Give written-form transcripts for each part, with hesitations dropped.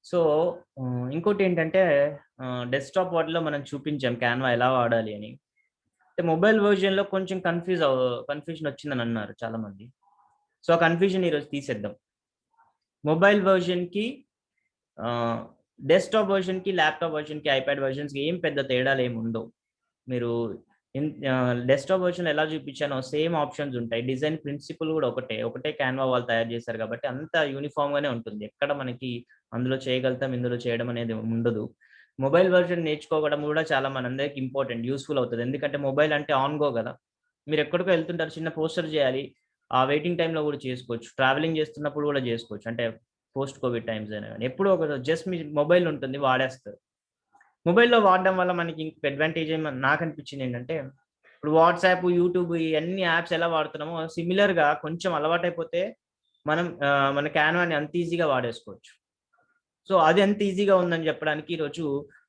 So, ఇంకోటేంటంటే desktop వాటిలో మనం చూపించాం క్యాన్వా ఎలా వాడాలి అని. అంటే మొబైల్ వెర్షన్‌లో కొంచెం కన్‌ఫ్యూజన్ వచ్చిందనన్నారు చాలామంది. సో, ఆ కన్‌ఫ్యూజన్ ఈరోజు తీసేద్దాం. మొబైల్ వెర్షన్‌కి ఆహ్, డెస్క్‌టాప్ వెర్షన్‌కి, ల్యాప్‌టాప్ వెర్షన్‌కి, ఐప్యాడ్ వెర్షన్స్‌కి ఏం పెద్ద తేడాలేముండవు. మీరు డెస్క్‌టాప్ వెర్షన్‌లో ఎలా చూపించానో సేమ్ ఆప్షన్స్ ఉంటాయి. డిజైన్ ప్రిన్సిపల్ గూడా ఒకటే. ఒకటే క్యాన్వా వాళ్ళు తయారు చేశారు కాబట్టి అంతా యూనిఫార్మ్‌గానే ఉంటుంది. ఎక్కడ మనకి అందులో చేయగలుగుతాం, ఇందులో చేయడం అనేది ఉండదు. మొబైల్ వెర్షన్ నేర్చుకోవడం గూడా చాలా మనందరికి ఇంపార్టెంట్. యూజ్‌ఫుల్ అవుతది. ఎందుకంటే మొబైల్ అంటే ఆన్ గో గదా! మీరెక్కడికో ఎళ్తుంటారు. చిన్న పోస్టర్ చేయాలి. ఆ వెయిటింగ్ టైమ్‌లో గూడా చేసుకోవచ్చు. ట్రావెలింగ్ చేస్తున్నప్పుడు గూడా చేసుకోవచ్చు. అంటే పోస్ట్ కోవిడ్ టైమ్స్ అయినా గాని. ఎప్పుడో ఒక జస్ట్ మీ మొబైల్ ఉంటుంది వాడేస్తారు. మొబైల్‌లో వాడడం వల్ల మనకి ఇంకొక అడ్వాంటేజ్ నాకనిపించిందేంటంటే, ఇప్పుడు వాట్సాప్, యూట్యూబ్ ఇయన్నీ యాప్స్ ఎలా వాడుతున్నామో సిమిలర్‌గా కొంచెం అలవాటైపోతే మన క్యాన్వాని అంత ఈజీగా వాడేసుకోవచ్చు. సో, అది ఎంత ఈజీగా ఉందని చెప్పడానికి ఈరోజు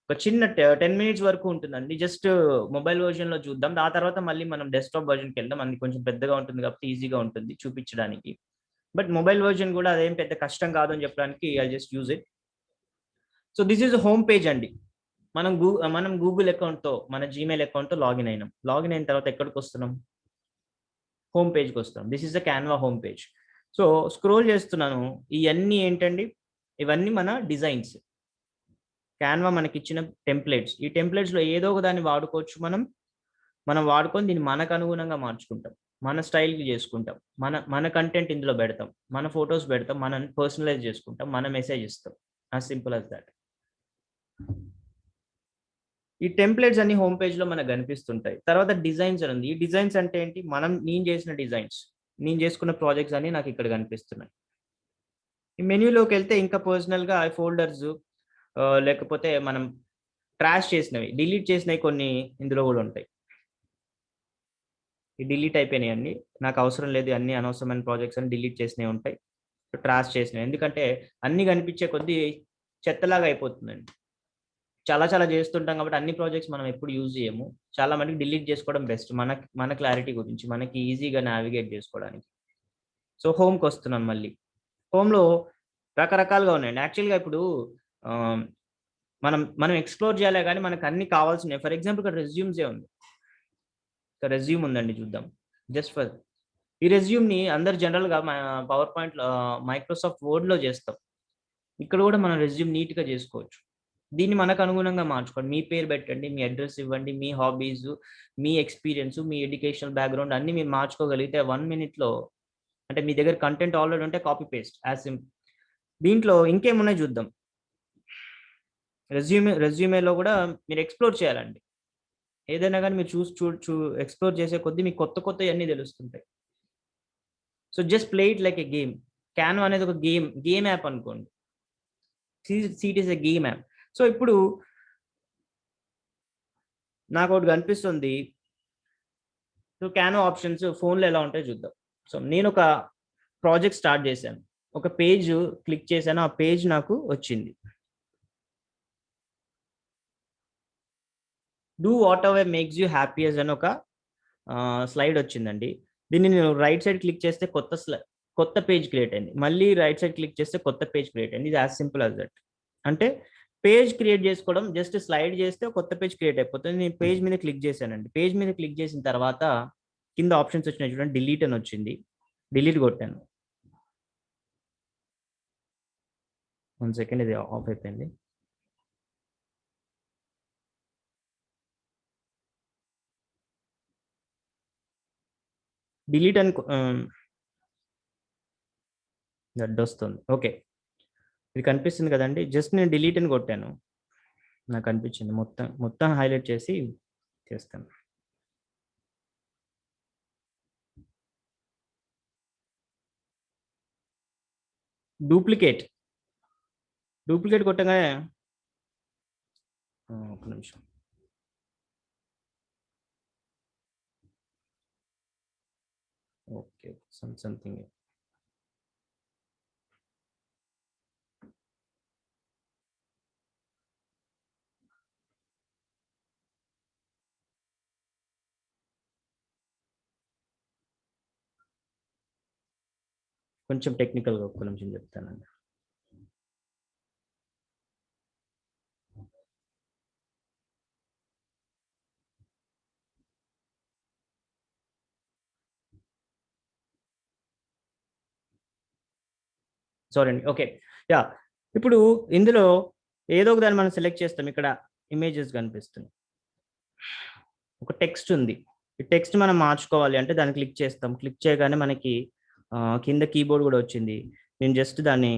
ఒక చిన్న 10 మినిట్స్ వరకు ఉంటుందండి. జస్ట్ మొబైల్ వెర్షన్‌లో చూద్దాం. ఆ తర్వాత మళ్ళీ మనం డెస్క్‌టాప్ వెర్షన్‌కెళ్దాం. అది కొంచెం పెద్దగా ఉంటుంది కాబట్టి ఈజీగా ఉంటుంది చూపించడానికి. బట్ మొబైల్ వెర్షన్ కూడా అదేం పెద్ద కష్టం కాదు అని చెప్పడానికి I just use it. So, this is home page అండి. మనం గూగుల్ అకౌంట్‌తో, మన జీమెయిల్ అకౌంట్‌తో లాగిన్ అయినాం. లాగిన్ అయిన తర్వాత ఎక్కడికొస్తున్నాం? హోమ్ పేజ్‌కొస్తాం. This is the Canva home page. So, scroll చేస్తున్నాను. ఇయన్నీ ఏంటండి? ఇవన్నీ మన డిజైన్స్. క్యాన్వా మనకిచ్చిన టెంప్లేట్స్. ఈ టెంప్లేట్స్‌లో ఏదో ఒక దాన్ని వాడుకోవచ్చు మనం. మనం వాడుకొని దీన్ని మనకనుగుణంగా మార్చుకుంటాం. మన స్టైల్‌కి చేసుకుంటాం. మన కంటెంట్ ఇందులో పెడతాం. మన ఫోటోస్ పెడతాం. మనం పర్సనలైజ్ చేసుకుంటాం. మన మెసేజ్ ఇస్తాం. As simple as that. ఈ టెంప్లేట్స్ అన్ని హోమ్ పేజ్‌లో మనకు కనిపిస్తుంటాయి. తర్వాత డిజైన్స్ అని ఉంది. ఈ డిజైన్స్ అంటే ఏంటి? నేను చేసిన డిజైన్స్. నేను చేసుకున్న ప్రాజెక్ట్స్ అన్నీ నాకిక్కడ కనిపిస్తున్నాయి. ఈ మెన్యూలోకెళ్తే ఇంకా పర్సనల్‌గా ఫోల్డర్స్ లేకపోతే మనం ట్రాష్ చేసినవి, డిలీట్ చేసినవి కొన్ని ఇందులో గూడా ఉంటాయి. ఈ డిలీట్ అయిపోయినాయండి. నాకు అవసరం లేదు అన్నీ అనవసరమైన ప్రాజెక్ట్స్ అని డిలీట్ చేసినవి ఉంటాయి. ట్రాష్ చేసినవి. ఎందుకంటే అన్నీ కనిపించే కొద్దీ చెత్తలాగా అయిపోతుందండి. చాలా చాలా చేస్తుంటాం కాబట్టి అన్ని ప్రాజెక్ట్స్ మనం ఎప్పుడు యూజ్ చేయము. చాలా మటికి డిలీట్ చేసుకోవడం బెస్ట్. మన క్లారిటీ గురించి. మనకి ఈజీగా నావిగేట్ చేసుకోవడానికి. సో, హోమ్‌కొస్తున్నాను మళ్ళీ. హోమ్‌లో రకరకాలుగా ఉన్నాయండి. యాక్చువల్‌గా ఇప్పుడు ఆహ్, మనం ఎక్స్‌ప్లోర్ చేయాలే గానీ మనకు అన్నీ కావాల్సినయి. ఫర్ ఎగ్జాంపుల్ ఇక్కడ రెస్యూమ్సే ఉంది. ఇక్కడ రెజ్యూమ్ ఉందండి చూద్దాం. జస్ట్ ఫర్ ఈ రెజ్యూమ్‌ని అందరూ జనరల్‌గా పవర్ పాయింట్‌లో మైక్రోసాఫ్ట్ వర్డ్‌లో చేస్తాం. ఇక్కడ కూడా మనం రెజ్యూమ్ నీట్‌గా చేసుకోవచ్చు. దీన్ని మనకు అనుగుణంగా మార్చుకోండి. మీ పేరు పెట్టండి, మీ అడ్రెస్ ఇవ్వండి, మీ హాబీసు, మీ ఎక్స్‌పీరియన్సు, మీ ఎడ్యుకేషనల్ బ్యాక్‌గ్రౌండ్ అన్నీ మీరు మార్చుకోగలిగితే 1 మినిట్‌లో అంటే మీ దగ్గర కంటెంట్ ఆల్రెడీ ఉంటే కాపీ పేస్ట్ యాస్ దీంట్లో ఇంకేమున్నాయో చూద్దాం. రెజ్యూమేలో కూడా మీరు ఎక్స్‌ప్లోర్ చేయాలండి. ఏదైనా గాని మీరు చూసి చూ చూ ఎక్స్‌ప్లోర్ చేసే కొద్దీ మీకు కొత్తయన్నీ తెలుస్తుంటాయి. So, just play it like a game. Canva అనేది ఒక గేమ్ యాప్ అనుకోండి. See it is a game app. So, ఇప్పుడు నాకోటి కనిపిస్తుంది. సో, క్యాన్వా ఆప్షన్స్ ఫోన్‌లో ఎలా ఉంటాయో చూద్దాం. సో, నేనొక ప్రాజెక్ట్ స్టార్ట్ చేశాను. ఒక పేజ్ క్లిక్ చేశాను. ఆ పేజ్ నాకు వచ్చింది. Do whatever makes you happiest అని ఒక స్లైడ్ వచ్చిందండి. దీన్ని నేను రైట్ సైడ్ క్లిక్ చేస్తే కొత్త పేజ్ క్రియేట్ అయింది. మళ్ళీ రైట్ సైడ్ క్లిక్ చేస్తే కొత్త పేజ్ క్రియేట్ అయింది. ఇది యాస్ సింపుల్ యాస్ దట్. అంటే పేజ్ క్రియేట్ చేసుకోవడం జస్ట్ స్లైడ్ చేస్తే కొత్త పేజ్ క్రియేట్ అయిపోతుంది. నేను పేజ్ మీద క్లిక్ చేశానండి. పేజ్ మీద క్లిక్ చేసిన తర్వాత కింద ఆప్షన్స్ వచ్చినాయి చూడండి. డిలీట్ అని వచ్చింది. డిలీట్ కొట్టాను. 1 సెకండ్ ఇది ఆఫ్ అయిపోయింది. డిలీట్ అని అడ్డొస్తుంది. ఓకే. ఇది కనిపిస్తుంది కదండీ! జస్ట్ నేను డిలీట్ అని కొట్టాను. నాకు కనిపించింది. మొత్తం హైలైట్ చేసి చేస్తాను. డూప్లికేట్. డూప్లికేట్ కొట్టంగానే ఒక్క నిమిషం. ఓకే. సంథింగ్ కొంచెం టెక్నికల్‌గా ఒక్క నిమిషం చెప్తానండి. సారీ అండి. ఓకే. యాహ్! ఇప్పుడు ఇందులో ఏదో ఒక దాన్ని మనం సెలెక్ట్ చేస్తాం. ఇక్కడ ఇమేజెస్ కనిపిస్తున్నాయి. ఒక టెక్స్ట్ ఉంది. ఈ టెక్స్ట్ మనం మార్చుకోవాలి అంటే దాన్ని క్లిక్ చేస్తాం. క్లిక్ చేయగానే మనకి కింద కీబోర్డ్ గూడా వచ్చింది. నేను జస్ట్ దాన్ని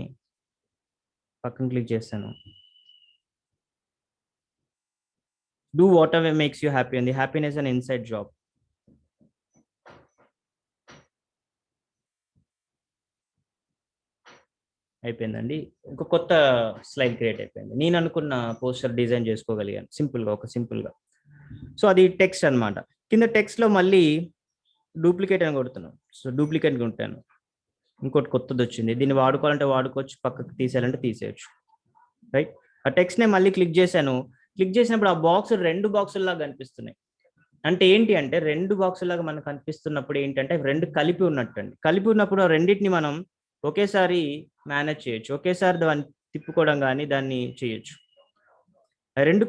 పక్కన క్లిక్ చేశాను. Do whatever makes you happy అండి. Happiness and inside job. అయిపోయిందండి. ఒక కొత్త స్లైడ్ క్రియేట్ అయిపోయింది. నేను అనుకున్న పోస్టర్ డిజైన్ చేసుకోగలిగాను. సింపుల్‌గా. సో, అది టెక్స్ట్ అన్నమాట. కింద టెక్స్ట్‌లో మళ్ళీ డూప్లికేట్ అని కొడుతున్నాను. సో, డూప్లికేట్ కొట్టాను. ఇంకోటి కొత్తదొచ్చింది. దీన్ని వాడుకోవాలంటే వాడుకోవచ్చు. పక్కకు తీసేయాలంటే తీసేయొచ్చు. రైట్. ఆ టెక్స్ట్‌నే మళ్ళీ క్లిక్ చేశాను. క్లిక్ చేసినప్పుడు ఆ బాక్స్ 2 బాక్సుల్లాగా కనిపిస్తున్నాయి. అంటే ఏంటి అంటే 2 బాక్సుల్లాగా మనకు కనిపిస్తున్నప్పుడు ఏంటంటే 2 కలిపి ఉన్నట్టండి. కలిపి ఉన్నప్పుడు ఆ రెండిటిని మనం ఒకేసారి మేనేజ్ చేయొచ్చు. ఒకేసారి దాన్ని తిప్పుకోవడం గాని దాన్ని చేయొచ్చు. ఆ 2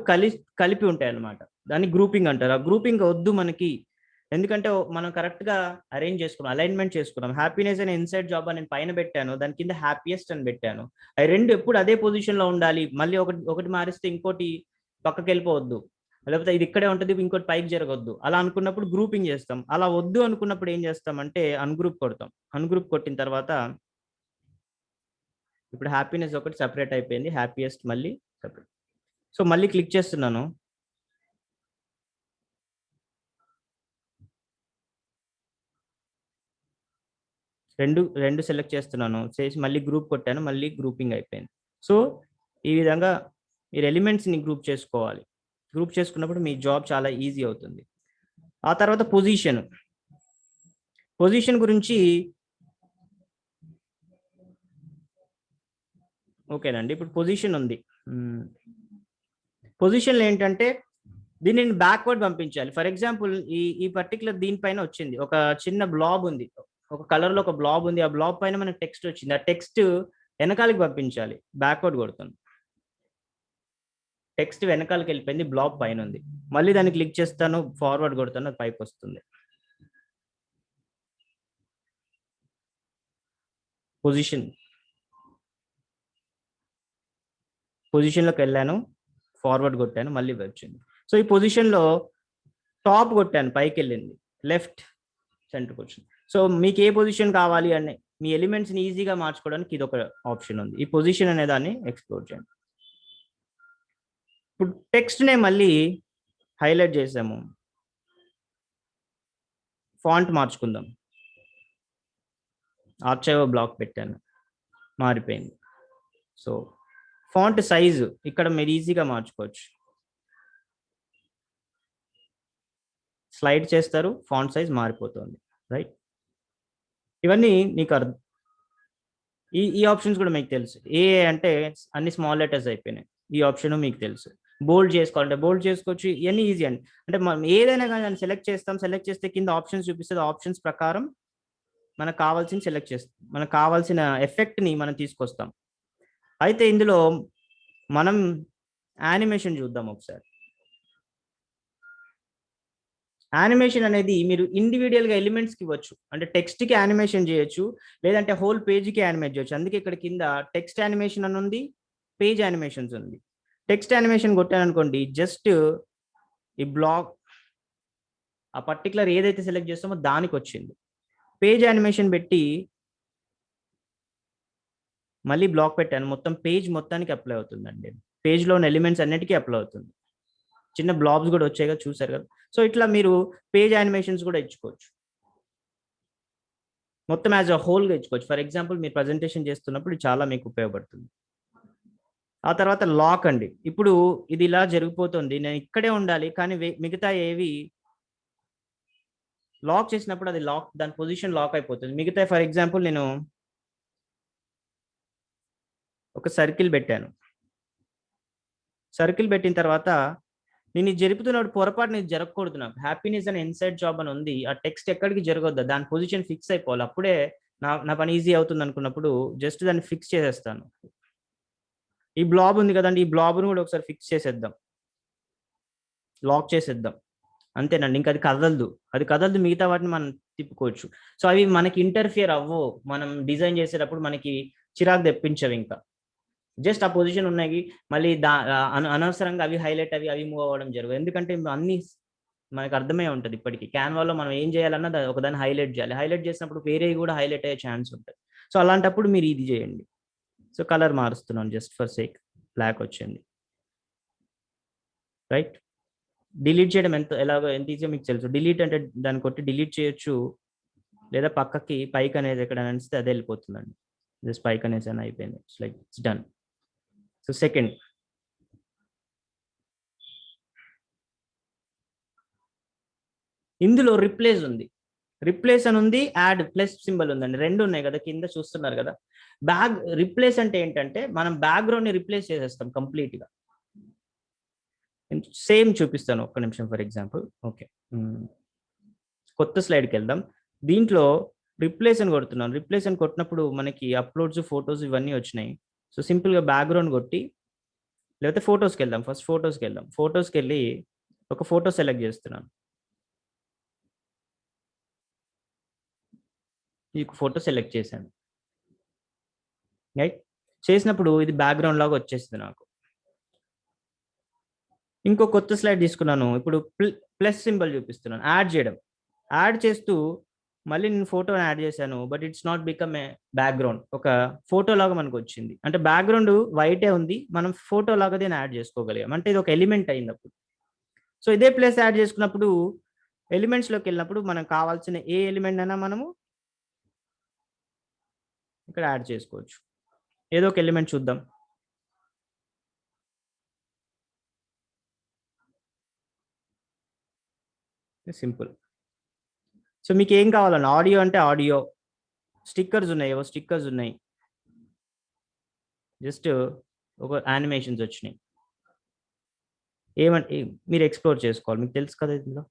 కలిపి ఉంటాయన్నమాట. దాన్ని గ్రూపింగ్ అంటారు. ఆ గ్రూపింగ్ వద్దు మనకి. ఎందుకంటే మనం కరెక్ట్‌గా అరేంజ్ చేసుకున్నాం. అలైన్‌మెంట్ చేసుకున్నాం. హ్యాపీనెస్ అనే ఇన్‌సైడ్ జాబ్ అని నేను పైన పెట్టాను. దాని కింద హ్యాపీయెస్ట్ అని పెట్టాను. అయి 2 ఎప్పుడు అదే పొజిషన్‌లో ఉండాలి. మళ్ళీ ఒకటి మారిస్తే ఇంకోటి పక్కకెళ్ళిపోవద్దు. లేకపోతే ఇది ఇక్కడే ఉంటది. ఇంకోటి పైకి జరగొద్దు. అలా అనుకున్నప్పుడు గ్రూపింగ్ చేస్తాం. అలా వద్దు అనుకున్నప్పుడు ఏం చేస్తామంటే అన్‌గ్రూప్ కొడతాం. అన్‌గ్రూప్ కొట్టిన తర్వాత ఇప్పుడు హ్యాపీనెస్ ఒకటి సెపరేట్ అయిపోయింది. హ్యాపీయెస్ట్ మళ్ళీ సెపరేట్. సో, మళ్ళీ క్లిక్ చేస్తున్నాను. 2 సెలెక్ట్ చేస్తున్నాను. చేసి మళ్ళీ గ్రూప్ కొట్టాను. మళ్ళీ గ్రూపింగ్ అయిపోయింది. సో, ఈ విధంగా మీరు ఎలిమెంట్స్‌ని గ్రూప్ చేసుకోవాలి. గ్రూప్ చేసుకున్నప్పుడు మీ జాబ్ చాలా ఈజీ అవుతుంది. ఆ తర్వాత పొజిషన్. పొజిషన్ గురించి ఓకేనండి. ఇప్పుడు పొజిషన్ ఉంది. హ్మ్. పొజిషన్‌లో ఏంటంటే దీన్ని నేను బ్యాక్వర్డ్ పంపించాలి. ఫర్ ఎగ్జాంపుల్ ఈ పర్టిక్యులర్ దీనిపైన వచ్చింది. ఒక చిన్న బ్లాబ్ ఉంది. ఒక కలర్‌లో ఒక బ్లాబ్ ఉంది. ఆ బ్లాబ్ పైన మనకు టెక్స్ట్ వచ్చింది. ఆ టెక్స్ట్ ఎనకాలకి పంపించాలి. బ్యాక్వర్డ్ కొడతాను. టెక్స్ట్ వెనకాలకెళ్ళిపోయింది. బ్లాబ్ పైనుంది. మళ్ళీ దాన్ని క్లిక్ చేస్తాను. ఫార్వర్డ్ కొడతాను. అది పైకొస్తుంది. పొజిషన్ పొజిషన్‌లోకెళ్ళాను. ఫార్వర్డ్ కొట్టాను. మళ్ళీ వచ్చింది. సో, ఈ పొజిషన్‌లో టాప్ కొట్టాను. పైకెళ్ళింది. లెఫ్ట్ సెంటర్‌కొచ్చింది. సో, మీకు ఏ పొజిషన్ కావాలి అని మీ ఎలిమెంట్స్‌ని ఈజీగా మార్చుకోవడానికి ఇదొక ఆప్షన్ ఉంది. ఈ పొజిషన్ అనే దాన్ని ఎక్స్‌ప్లోర్ చేయండి. ఇప్పుడు టెక్స్ట్‌నే మళ్ళీ హైలైట్ చేసాము. ఫాంట్ మార్చుకుందాం. ఆర్చైవ్ బ్లాక్ పెట్టాను. మారిపోయింది. సో, ఫాంట్ సైజ్ ఇక్కడ మీరు ఈజీగా మార్చుకోవచ్చు. స్లైడ్ చేస్తారు. ఫాంట్ సైజ్ మారిపోతుంది. రైట్. ఇవన్నీ మీకు ఈ ఆప్షన్స్ కూడా మీకు తెలుసు. అంటే అన్ని స్మాల్ లెటర్స్ అయిపోయినాయి. ఈ ఆప్షన్ మీకు తెలుసు. బోల్డ్ చేసుకోవాలంటే బోల్డ్ చేసుకోవచ్చు. ఇయన్నీ ఈజీ అండి. అంటే మనం ఏదైనా గాని దాన్ని సెలెక్ట్ చేస్తాం. సెలెక్ట్ చేస్తే కింద ఆప్షన్స్ చూపిస్తది. ఆప్షన్స్ ప్రకారం మనకు కావాల్సింది సెలెక్ట్ చేస్తాం. మనకు కావాల్సిన ఎఫెక్ట్‌ని మనం తీసుకొస్తాం. అయితే ఇందులో మనం యానిమేషన్ చూద్దాం ఒకసారి. యానిమేషన్ అనేది మీరు ఇండివిడ్యువల్‌గా ఎలిమెంట్స్‌కి ఇవ్వచ్చు. అంటే టెక్స్ట్‌కి యానిమేషన్ చేయొచ్చు. లేదంటే హోల్ పేజ్‌కి యానిమేట్ చేయొచ్చు. అందుకే ఇక్కడ కింద టెక్స్ట్ యానిమేషన్ అని ఉంది. పేజ్ యానిమేషన్స్ ఉంది. టెక్స్ట్ యానిమేషన్ కొట్టాననుకోండి జస్ట్ ఈ బ్లాక్ ఆ పర్టిక్యులర్ ఏదైతే సెలెక్ట్ చేస్తామో దానికొచ్చింది. పేజ్ యానిమేషన్ పెట్టి మళ్ళీ బ్లాక్ పెట్టాను. మొత్తం పేజ్ మొత్తానికి అప్లై అవుతుందండి. పేజ్‌లో ఉన్న ఎలిమెంట్స్ అన్నిటికి అప్లై అవుతుంది. చిన్న బ్లాబ్స్ కూడా వచ్చాయి కదా! చూసారు కదా! సో, ఇట్లా మీరు పేజ్ యానిమేషన్స్ కూడా ఇచ్చుకోవచ్చు. మొత్తం యాస్ ఎ హోల్‌గా ఇచ్చుకోవచ్చు. ఫర్ ఎగ్జాంపుల్ మీరు ప్రెజెంటేషన్ చేస్తున్నప్పుడు ఇది చాలా మీకు ఉపయోగపడుతుంది. ఆ తర్వాత లాక్ అండి. ఇప్పుడు ఇది ఇలా జరిగిపోతుంది. నేను ఇక్కడే ఉండాలి. కానీ మిగతా ఏవి లాక్ చేసినప్పుడు అది దాని పొజిషన్ లాక్ అయిపోతుంది. మిగతాయి ఫర్ ఎగ్జాంపుల్ నేను ఒక సర్కిల్ పెట్టాను. సర్కిల్ పెట్టిన తర్వాత నేను ఇది జరుపుతున్నప్పుడు పొరపాటున ఇది జరగకూడదు నాకు. హ్యాపీనెస్ అండ్ ఇన్‌సైడ్ జాబ్ అని ఉంది. ఆ టెక్స్ట్ ఎక్కడికి జరగొద్దు. దాని పొజిషన్ ఫిక్స్ అయిపోవాలి. అప్పుడే నా నా పని ఈజీ అవుతుందనుకున్నప్పుడు జస్ట్ దాన్ని ఫిక్స్ చేసేస్తాను. ఈ బ్లాబ్ ఉంది కదండీ! ఈ బ్లాబ్‌ని కూడా ఒకసారి ఫిక్స్ చేసేద్దాం. లాక్ చేసేద్దాం. అంతేనండి. ఇంక అది కదలదు. అది కదలదు. మిగతా వాటిని మనం తిప్పుకోవచ్చు. సో, అవి మనకి ఇంటర్ఫియర్ అవ్వవు. మనం డిజైన్ చేసేటప్పుడు మనకి చిరాకు తెప్పించవు ఇంకా. జస్ట్ ఆ పొజిషన్ ఉన్నాయి, మళ్ళీ అనవసరంగా అవి హైలైట్ అవి మూవ్ అవ్వడం జరుగు. ఎందుకంటే అన్ని మనకు అర్థమై ఉంటుంది ఇప్పటికీ. క్యాన్వాలో మనం ఏం చేయాలన్నా ఒకదాన్ని హైలైట్ చేయాలి. హైలైట్ చేసినప్పుడు వేరేవి కూడా హైలైట్ అయ్యే ఛాన్స్ ఉంటుంది. సో అలాంటప్పుడు మీరు ఇది చేయండి. సో కలర్ మారుస్తున్నాను జస్ట్ ఫర్ సేక్, బ్లాక్ వచ్చింది. రైట్. డిలీట్ చేయడం ఎంత ఈజీగా మీకు తెలుసు. డిలీట్ అంటే దాన్ని కొట్టి డిలీట్ చేయొచ్చు, లేదా పక్కకి పైకి అనేది ఎక్కడ అనిస్తే అదే వెళ్ళిపోతుందండి. జస్ట్ పైకి అనేసి అని అయిపోయింది. It's like it's done. So second, ఇందులో రిప్లేస్ ఉంది. రిప్లేస్ అని ఉంది, యాడ్ ప్లస్ సింబల్ ఉందండి. రెండు ఉన్నాయి కదా కింద చూస్తున్నారు కదా. రిప్లేస్ అంటే ఏంటంటే మనం బ్యాక్గ్రౌండ్ ని రిప్లేస్ చేసేస్తాం కంప్లీట్ గా. సేమ్ చూపిస్తాను ఒక్క నిమిషం. ఫర్ ఎగ్జాంపుల్, ఓకే, కొత్త స్లైడ్కి వెళ్దాం. దీంట్లో రిప్లేస్ అని కొడుతున్నాను. రిప్లేస్ అని కొట్టినప్పుడు మనకి అప్లోడ్స్, ఫొటోస్ ఇవన్నీ వచ్చినాయి. సో సింపుల్గా బ్యాక్గ్రౌండ్ కొట్టి, లేకపోతే ఫొటోస్కి వెళ్దాం. ఫస్ట్ ఫొటోస్కి వెళ్దాం. ఫొటోస్కి వెళ్ళి ఒక ఫోటో సెలెక్ట్ చేస్తున్నాను. ఈ ఫోటో సెలెక్ట్ చేశాను. రైట్. చేసినప్పుడు ఇది బ్యాక్గ్రౌండ్ లాగా వచ్చేస్తుంది నాకు. ఇంకో కొత్త స్లైడ్ తీసుకున్నాను. ఇప్పుడు ప్లస్ సింబల్ చూపిస్తున్నాను. యాడ్ చేయడం. యాడ్ చేస్తూ మళ్ళీ నేను ఫోటోని యాడ్ చేశాను. But it's not become a background. ఒక ఫోటో లాగా మనకు వచ్చింది. అంటే బ్యాక్గ్రౌండ్ వైటే ఉంది, మనం ఫోటో లాగా దీన్ని యాడ్ చేసుకోగలిగాం. అంటే ఇది ఒక ఎలిమెంట్ అయింది అప్పుడు. సో ఇదే ప్లస్ యాడ్ చేసుకున్నప్పుడు ఎలిమెంట్స్లోకి వెళ్ళినప్పుడు మనకు కావాల్సిన ఏ ఎలిమెంట్ అయినా మనము ఇక్కడ యాడ్ చేసుకోవచ్చు. ఏదో ఒక ఎలిమెంట్ చూద్దాం. సింపుల్. సో మీకు ఏం కావాలన్న, ఆడియో అంటే ఆడియో, స్టిక్కర్స్ ఉన్నాయి, ఏవో స్టిక్కర్స్ ఉన్నాయి, జస్ట్ ఒక యానిమేషన్స్ వచ్చినాయి. ఏమంటే మీరు ఎక్స్ప్లోర్ చేసుకోవాలి, మీకు తెలుసు కదా. ఇందులో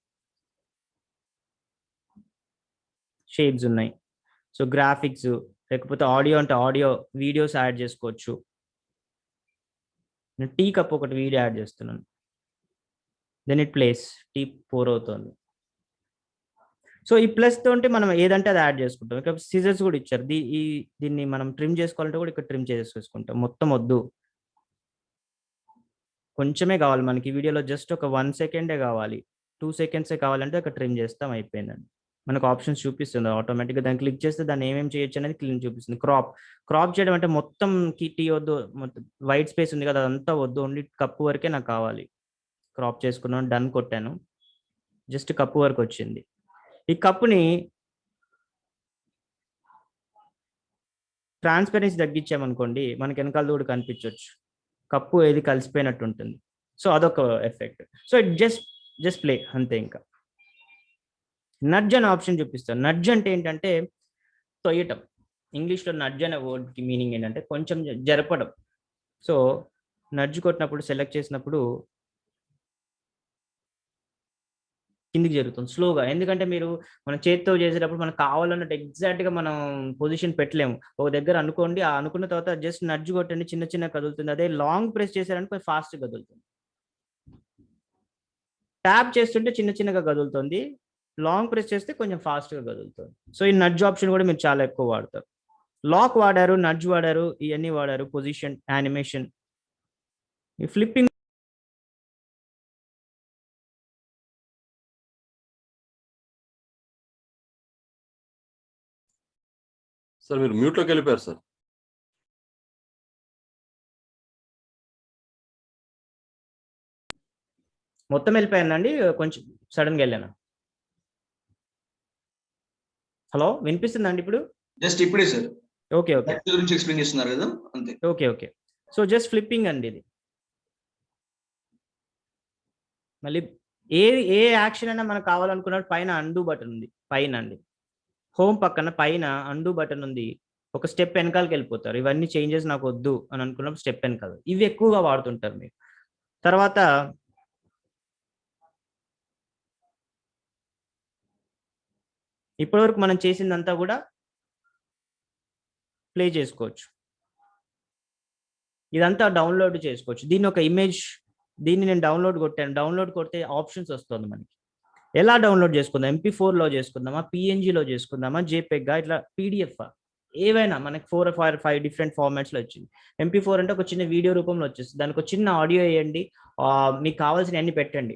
షేప్స్ ఉన్నాయి. సో గ్రాఫిక్స్, లేకపోతే ఆడియో అంటే ఆడియో, వీడియోస్ యాడ్ చేసుకోవచ్చు. నేను టీ కప్ ఒకటి వీడియో యాడ్ చేస్తున్నాను. Then it plays, tea pour అవుతుంది. సో ఈ ప్లస్ తో ఉంటే మనం ఏదంటే అది యాడ్ చేసుకుంటాం. ఇక్కడ సీజర్స్ కూడా ఇచ్చారు. దీన్ని మనం ట్రిమ్ చేసుకోవాలంటే కూడా ఇక్కడ ట్రిమ్ చేసేసుకుంటాం. మొత్తం వద్దు, కొంచెమే కావాలి మనకి వీడియోలో. జస్ట్ ఒక 1 సెకండే కావాలి, 2 సెకండ్సే కావాలంటే అక్కడ ట్రిమ్ చేస్తాం, అయిపోయిందండి. మనకు ఆప్షన్స్ చూపిస్తుంది ఆటోమేటిక్గా. దాన్ని క్లిక్ చేస్తే దాన్ని ఏమేమి చేయొచ్చు అనేది క్లీన్ చూపిస్తుంది. క్రాప్ చేయడం అంటే మొత్తం టీ వద్దు, మొత్తం వైట్ స్పేస్ ఉంది కదా అదంతా వద్దు, ఓన్లీ కప్పు వరకే నాకు కావాలి. క్రాప్ చేసుకున్నాను, డన్ కొట్టాను, జస్ట్ కప్పు వరకు వచ్చింది. ఈ కప్పుని ట్రాన్స్పరెన్సీ తగ్గించామనుకోండి, మనకి వెనకాల కూడా కనిపించవచ్చు, కప్పు ఏది కలిసిపోయినట్టు ఉంటుంది. సో అదొక effect. So it just play అంతే. ఇంకా నడ్జ్ అనే ఆప్షన్ చూపిస్తాను. నడ్జ్ అంటే ఏంటంటే తొయ్యటం. ఇంగ్లీష్లో నడ్జ్ అనే వర్డ్కి మీనింగ్ ఏంటంటే కొంచెం జరపడం. సో నడ్జ్ కొట్టినప్పుడు, సెలెక్ట్ చేసినప్పుడు కిందికి జరుగుతుంది స్లోగా. ఎందుకంటే మీరు మన చేతితో చేసేటప్పుడు మనకు కావాలన్నట్టు ఎగ్జాక్ట్గా మనం పొజిషన్ పెట్టలేము. ఒక దగ్గర అనుకోండి, ఆ అనుకున్న తర్వాత జస్ట్ నడ్జ్ కొట్టండి, చిన్న చిన్న కదులుతుంది. అదే లాంగ్ ప్రెస్ చేశారనుకో ఫాస్ట్ కదులుతుంది. ట్యాప్ చేస్తుంటే చిన్న చిన్నగా కదులుతుంది, లాంగ్ ప్రెస్ చేస్తే కొంచెం ఫాస్ట్గా కదులుతుంది. సో ఈ నడ్జ్ ఆప్షన్ కూడా మీరు చాలా ఎక్కువ వాడతారు. లాక్ వాడారు, నడ్జ్ వాడారు, ఇవన్నీ వాడారు, పొజిషన్, యానిమేషన్, ఈ ఫ్లిప్పింగ్. సార్ మీరు మ్యూట్లోకి వెళ్ళిపోయారు సార్. మొత్తం వెళ్ళిపోయానండి, కొంచెం సడన్గా వెళ్ళాను. హలో, వినిపిస్తుందండి ఇప్పుడు? జస్ట్ ఇప్పుడే సార్. ఓకే ఓకే, గురించి ఎక్స్ప్లెయిన్ చేస్తున్నారు కదా, అంతే. Okay okay. So just flipping అండి ఇది. మళ్ళీ ఏ యాక్షన్ అయినా మనకు కావాలనుకున్నప్పుడు పైన అండూ బటన్ ఉంది, పైన అండి హోమ్ పక్కన పైన అండూ బటన్ ఉంది. ఒక స్టెప్ వెనకాలకి వెళ్ళిపోతారు. ఇవన్నీ చేంజెస్ నాకు వద్దు అని అనుకున్నప్పుడు స్టెప్ వెనకాల, ఇవి ఎక్కువగా వాడుతుంటారు మీరు. తర్వాత ఇప్పటివరకు మనం చేసిందంతా కూడా ప్లే చేసుకోవచ్చు. ఇదంతా డౌన్లోడ్ చేసుకోవచ్చు. దీన్ని ఒక ఇమేజ్, దీన్ని నేను డౌన్లోడ్ కొట్టాను. డౌన్లోడ్ కొడితే ఆప్షన్స్ వస్తుంది మనకి. ఎలా డౌన్లోడ్ చేసుకుందాం? MP4లో చేసుకుందామా, PNGలో చేసుకుందామా, JPEG, ఇట్లా PDF. ఏవైనా మనకి 4 or 5 డిఫరెంట్ ఫార్మాట్స్ లో వచ్చింది. MP4 అంటే ఒక చిన్న వీడియో రూపంలో వచ్చేస్తుంది. దానికి ఒక చిన్న ఆడియో వేయండి, మీకు కావాల్సిన అన్ని పెట్టండి,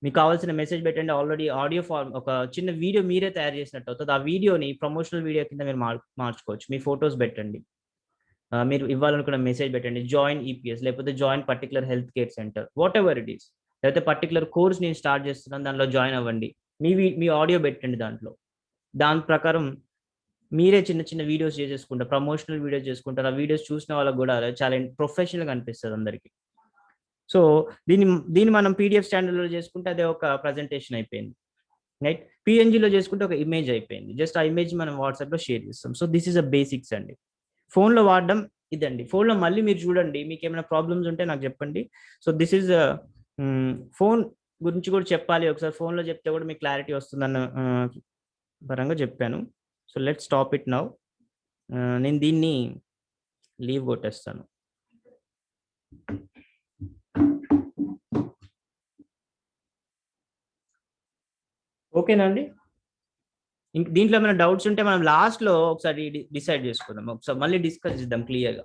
మీకు కావాల్సిన మెసేజ్ పెట్టండి, ఆల్రెడీ ఆడియో ఫార్మ్ ఒక చిన్న వీడియో మీరే తయారు చేసినట్టు అవుతుంది. ఆ వీడియోని ప్రమోషనల్ వీడియో కింద మీరు మార్చుకోవచ్చు. మీ ఫొటోస్ పెట్టండి, మీరు ఇవ్వాలనుకున్న మెసేజ్ పెట్టండి, జాయిన్ ఈపీఎస్ లేకపోతే join particular health care centre, what ever it is, లేకపోతే పర్టికులర్ కోర్స్ నేను స్టార్ట్ చేస్తున్నాను దానిలో జాయిన్ అవ్వండి, మీ ఆడియో పెట్టండి దాంట్లో. దాని ప్రకారం మీరే చిన్న చిన్న వీడియోస్ చేసేసుకుంటారు, ప్రమోషనల్ వీడియోస్ చేసుకుంటారు. ఆ వీడియోస్ చూసిన వాళ్ళకి కూడా చాలా ప్రొఫెషనల్గా అనిపిస్తుంది అందరికి. సో దీన్ని మనం పీడిఎఫ్ స్టాండర్డ్లో చేసుకుంటే అదే ఒక ప్రజెంటేషన్ అయిపోయింది, రైట్. పిఎన్జిలో చేసుకుంటే ఒక ఇమేజ్ అయిపోయింది. జస్ట్ ఆ ఇమేజ్ మనం వాట్సాప్లో షేర్ చేస్తాం. So this is a basics అండి. ఫోన్లో వాడడం ఇదండి. ఫోన్లో మళ్ళీ మీరు చూడండి, మీకు ఏమైనా ప్రాబ్లమ్స్ ఉంటే నాకు చెప్పండి. సో దిస్ ఈజ్ ఫోన్ గురించి కూడా చెప్పాలి, ఒకసారి ఫోన్లో చెప్తే కూడా మీకు క్లారిటీ వస్తుందన్న పరంగా చెప్పాను. So let stop it now. నేను దీన్ని లీవ్ కొట్టేస్తాను. ఓకేనా అండి? దీంట్లో ఏమైనా డౌట్స్ ఉంటే మనం లాస్ట్లో ఒకసారి డిసైడ్ చేసుకుందాం, ఒకసారి మళ్ళీ డిస్కస్ చేద్దాం క్లియర్గా.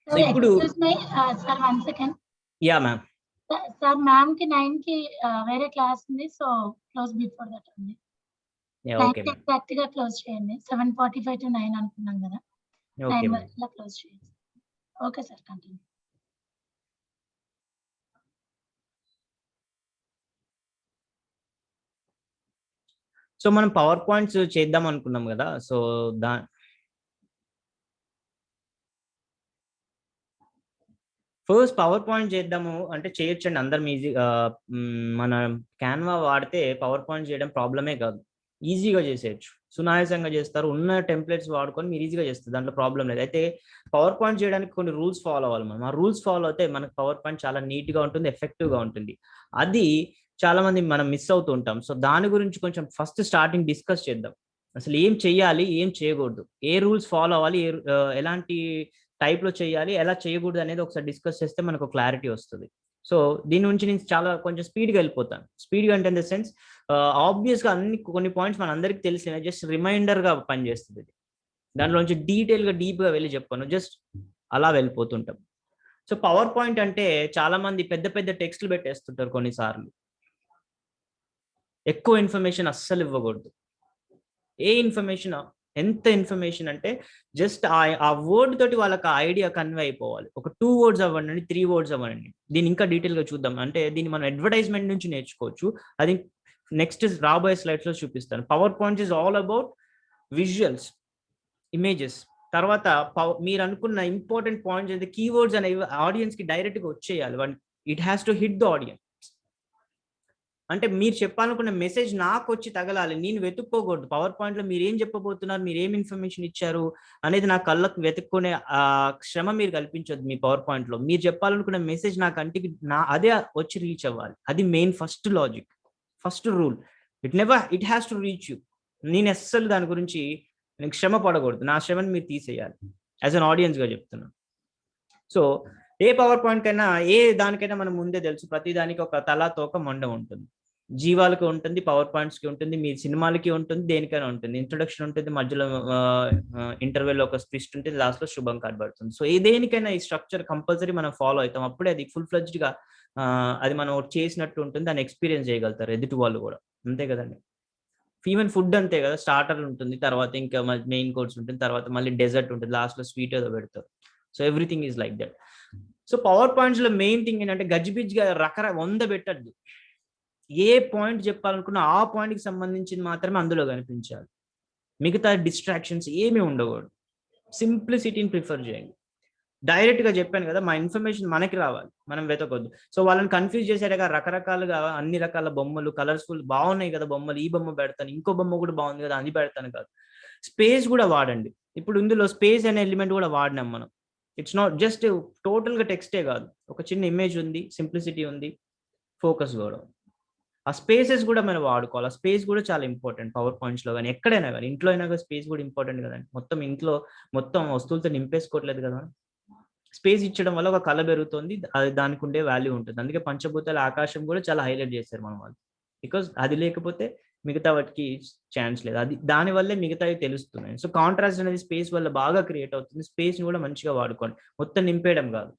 సో ఇప్పుడు sir 1 second. Yeah ma'am. Sir ma'am కి 9 కి వేరే క్లాస్ ఉంది, సో క్లోజ్ బిఫోర్ దట్ ఉంది. Yeah okay ma'am. ఎగ్జాక్ట్ గా క్లోజ్ చేయండి. 7:45 to 9 అనుకున్నాం కదా, ఓకే 9 మ్యామ్. వరకు క్లోజ్ చేయండి. Okay sir, continue. సో మనం పవర్ పాయింట్స్ చేద్దాం అనుకున్నాం కదా. సో ఫస్ట్ పవర్ పాయింట్ చేద్దాము అంటే చేయొచ్చండి, అందరం ఈజీ. మన క్యాన్వా వాడితే పవర్ పాయింట్ చేయడం ప్రాబ్లమే కాదు, ఈజీగా చేసేయచ్చు, సునాయాసంగా చేస్తారు. ఉన్న టెంప్లెట్స్ వాడుకొని మీరు ఈజీగా చేస్తారు, దాంట్లో ప్రాబ్లం లేదు. అయితే పవర్ పాయింట్ చేయడానికి కొన్ని రూల్స్ ఫాలో అవ్వాలి మనం. ఆ రూల్స్ ఫాలో అయితే మనకు పవర్ పాయింట్ చాలా నీట్గా ఉంటుంది, ఎఫెక్టివ్గా ఉంటుంది. అది చాలా మంది మనం మిస్ అవుతూ ఉంటాం. సో దాని గురించి కొంచెం ఫస్ట్ స్టార్టింగ్ డిస్కస్ చేద్దాం. అసలు ఏం చెయ్యాలి, ఏం చేయకూడదు, ఏ రూల్స్ ఫాలో అవ్వాలి, ఎలాంటి టైప్లో చేయాలి, ఎలా చేయకూడదు అనేది ఒకసారి డిస్కస్ చేస్తే మనకు క్లారిటీ వస్తుంది. సో దీని నుంచి నేను చాలా కొంచెం స్పీడ్గా వెళ్ళిపోతాను. స్పీడ్గా అంటే ఇన్ ద సెన్స్ ఆబ్వియస్గా కొన్ని పాయింట్స్ మన అందరికి తెలిసిన జస్ట్ రిమైండర్గా పనిచేస్తుంది. దాంట్లోంచి డీటెయిల్గా డీప్గా వెళ్ళి చెప్పాను, జస్ట్ అలా వెళ్ళిపోతుంటాం. సో పవర్ పాయింట్ అంటే చాలా మంది పెద్ద పెద్ద టెక్స్ట్లు పెట్టేస్తుంటారు కొన్నిసార్లు. ఎక్కువ ఇన్ఫర్మేషన్ అస్సలు ఇవ్వకూడదు. ఏ ఇన్ఫర్మేషన్, ఎంత ఇన్ఫర్మేషన్ అంటే జస్ట్ ఆ వర్డ్ తోటి వాళ్ళకి ఆ ఐడియా కన్వే అయిపోవాలి. ఒక 2 words అవ్వండి, 3 words అవ్వండి. దీన్ని ఇంకా డీటెయిల్గా చూద్దాం. అంటే దీన్ని మనం అడ్వర్టైజ్మెంట్ నుంచి నేర్చుకోవచ్చు. అది నెక్స్ట్ రాబోయే స్లైడ్స్లో చూపిస్తాను. Power points is all about visuals, images. తర్వాత మీరు అనుకున్న ఇంపార్టెంట్ పాయింట్స్ అయితే కీవర్డ్స్ అనేవి ఆడియన్స్కి డైరెక్ట్గా వచ్చేయాలి. It has to hit the audience. అంటే మీరు చెప్పాలనుకున్న మెసేజ్ నాకు వచ్చి తగలాలి, నేను వెతుక్కోకూడదు. పవర్ పాయింట్లో మీరు ఏం చెప్పబోతున్నారు, మీరు ఏం ఇన్ఫర్మేషన్ ఇచ్చారు అనేది నా కళ్ళకు వెతుక్కునే శ్రమ మీరు కల్పించొద్దు. మీ పవర్ పాయింట్లో మీరు చెప్పాలనుకున్న మెసేజ్ నా కంటికి అదే వచ్చి రీచ్ అవ్వాలి. అది main first logic, first rule. It has to reach you. నేను అస్సలు దాని గురించి శ్రమ పడకూడదు, నా శ్రమని మీరు తీసేయాలి. యాజ్ అన్ ఆడియన్స్గా చెప్తున్నాను. సో ఏ పవర్ పాయింట్ కైనా, ఏ దానికైనా మనం ముందే తెలుసు, ప్రతి దానికి ఒక తలా తోక మొండ ఉంటుంది. జీవాలకి ఉంటుంది, పవర్ పాయింట్స్కి ఉంటుంది, మీ సినిమాలకి ఉంటుంది, దేనికైనా ఉంటుంది. ఇంట్రొడక్షన్ ఉంటుంది, మధ్యలో ఇంటర్వెల్ ఒక ట్విస్ట్ ఉంటుంది, లాస్ట్లో శుభం కార్డ్ పడుతుంది. సో దేనికైనా ఈ స్ట్రక్చర్ కంపల్సరీ మనం ఫాలో అవుతాం. అప్పుడే అది ఫుల్ ఫ్లెడ్జ్డ్గా అది మనం చేసినట్టు ఉంటుంది, దాన్ని ఎక్స్పీరియన్స్ చేయగలుగుతారు ఎదుటి వాళ్ళు కూడా. అంతే కదండి. ఈవెన్ ఫుడ్ అంతే కదా, స్టార్టర్ ఉంటుంది, తర్వాత ఇంకా మెయిన్ కోర్స్ ఉంటుంది, తర్వాత మళ్ళీ డెజర్ట్ ఉంటుంది, లాస్ట్లో స్వీట్ ఏదో పెడతారు. So everything is like that. So power పాయింట్స్లో మెయిన్ థింగ్ ఏంటంటే గజిబిజిగా 100 పెట్టద్దు. ఏ పాయింట్ చెప్పాలనుకున్నా ఆ పాయింట్కి సంబంధించింది మాత్రమే అందులో కనిపించాలి. మిగతా డిస్ట్రాక్షన్స్ ఏమీ ఉండకూడదు. సింప్లిసిటీని ప్రిఫర్ చేయండి. డైరెక్ట్గా చెప్పాను కదా, మా ఇన్ఫర్మేషన్ మనకి రావాలి, మనం వెతకొద్దు. సో వాళ్ళని కన్ఫ్యూజ్ చేసేటగా రకరకాలుగా అన్ని రకాల బొమ్మలు, కలర్ఫుల్ బాగున్నాయి కదా బొమ్మలు, ఈ బొమ్మ పెడతాను, ఇంకో బొమ్మ కూడా బాగుంది కదా అది పెడతాను కాదు. స్పేస్ కూడా వాడండి. ఇప్పుడు ఇందులో స్పేస్ అనే ఎలిమెంట్ కూడా వాడినాం మనం. ఇట్స్ నాట్ జస్ట్ టోటల్గా టెక్స్టే కాదు, ఒక చిన్న ఇమేజ్ ఉంది, సింప్లిసిటీ ఉంది, ఫోకస్ కూడా. ఆ స్పేసెస్ కూడా మనం వాడుకోవాలి. ఆ స్పేస్ కూడా చాలా ఇంపార్టెంట్ పవర్ పాయింట్స్లో కానీ, ఎక్కడైనా కానీ. ఇంట్లో అయినా కానీ స్పేస్ కూడా ఇంపార్టెంట్ కదండి. ఇంట్లో మొత్తం వస్తువులతో నింపేసుకోవట్లేదు కదా. స్పేస్ ఇచ్చడం వల్ల ఒక కళ పెరుగుతుంది, అది దానికి ఉండే వాల్యూ ఉంటుంది. అందుకే పంచభూతాల ఆకాశం కూడా చాలా హైలైట్ చేశారు మన వాళ్ళు, బికాస్ అది లేకపోతే మిగతా వాటికి ఛాన్స్ లేదు. అది దానివల్లే మిగతావి తెలుస్తున్నాయి. సో కాంట్రాస్ట్ అనేది స్పేస్ వల్ల బాగా క్రియేట్ అవుతుంది. స్పేస్ ని కూడా మంచిగా వాడుకోండి, మొత్తం నింపేయడం కాదు.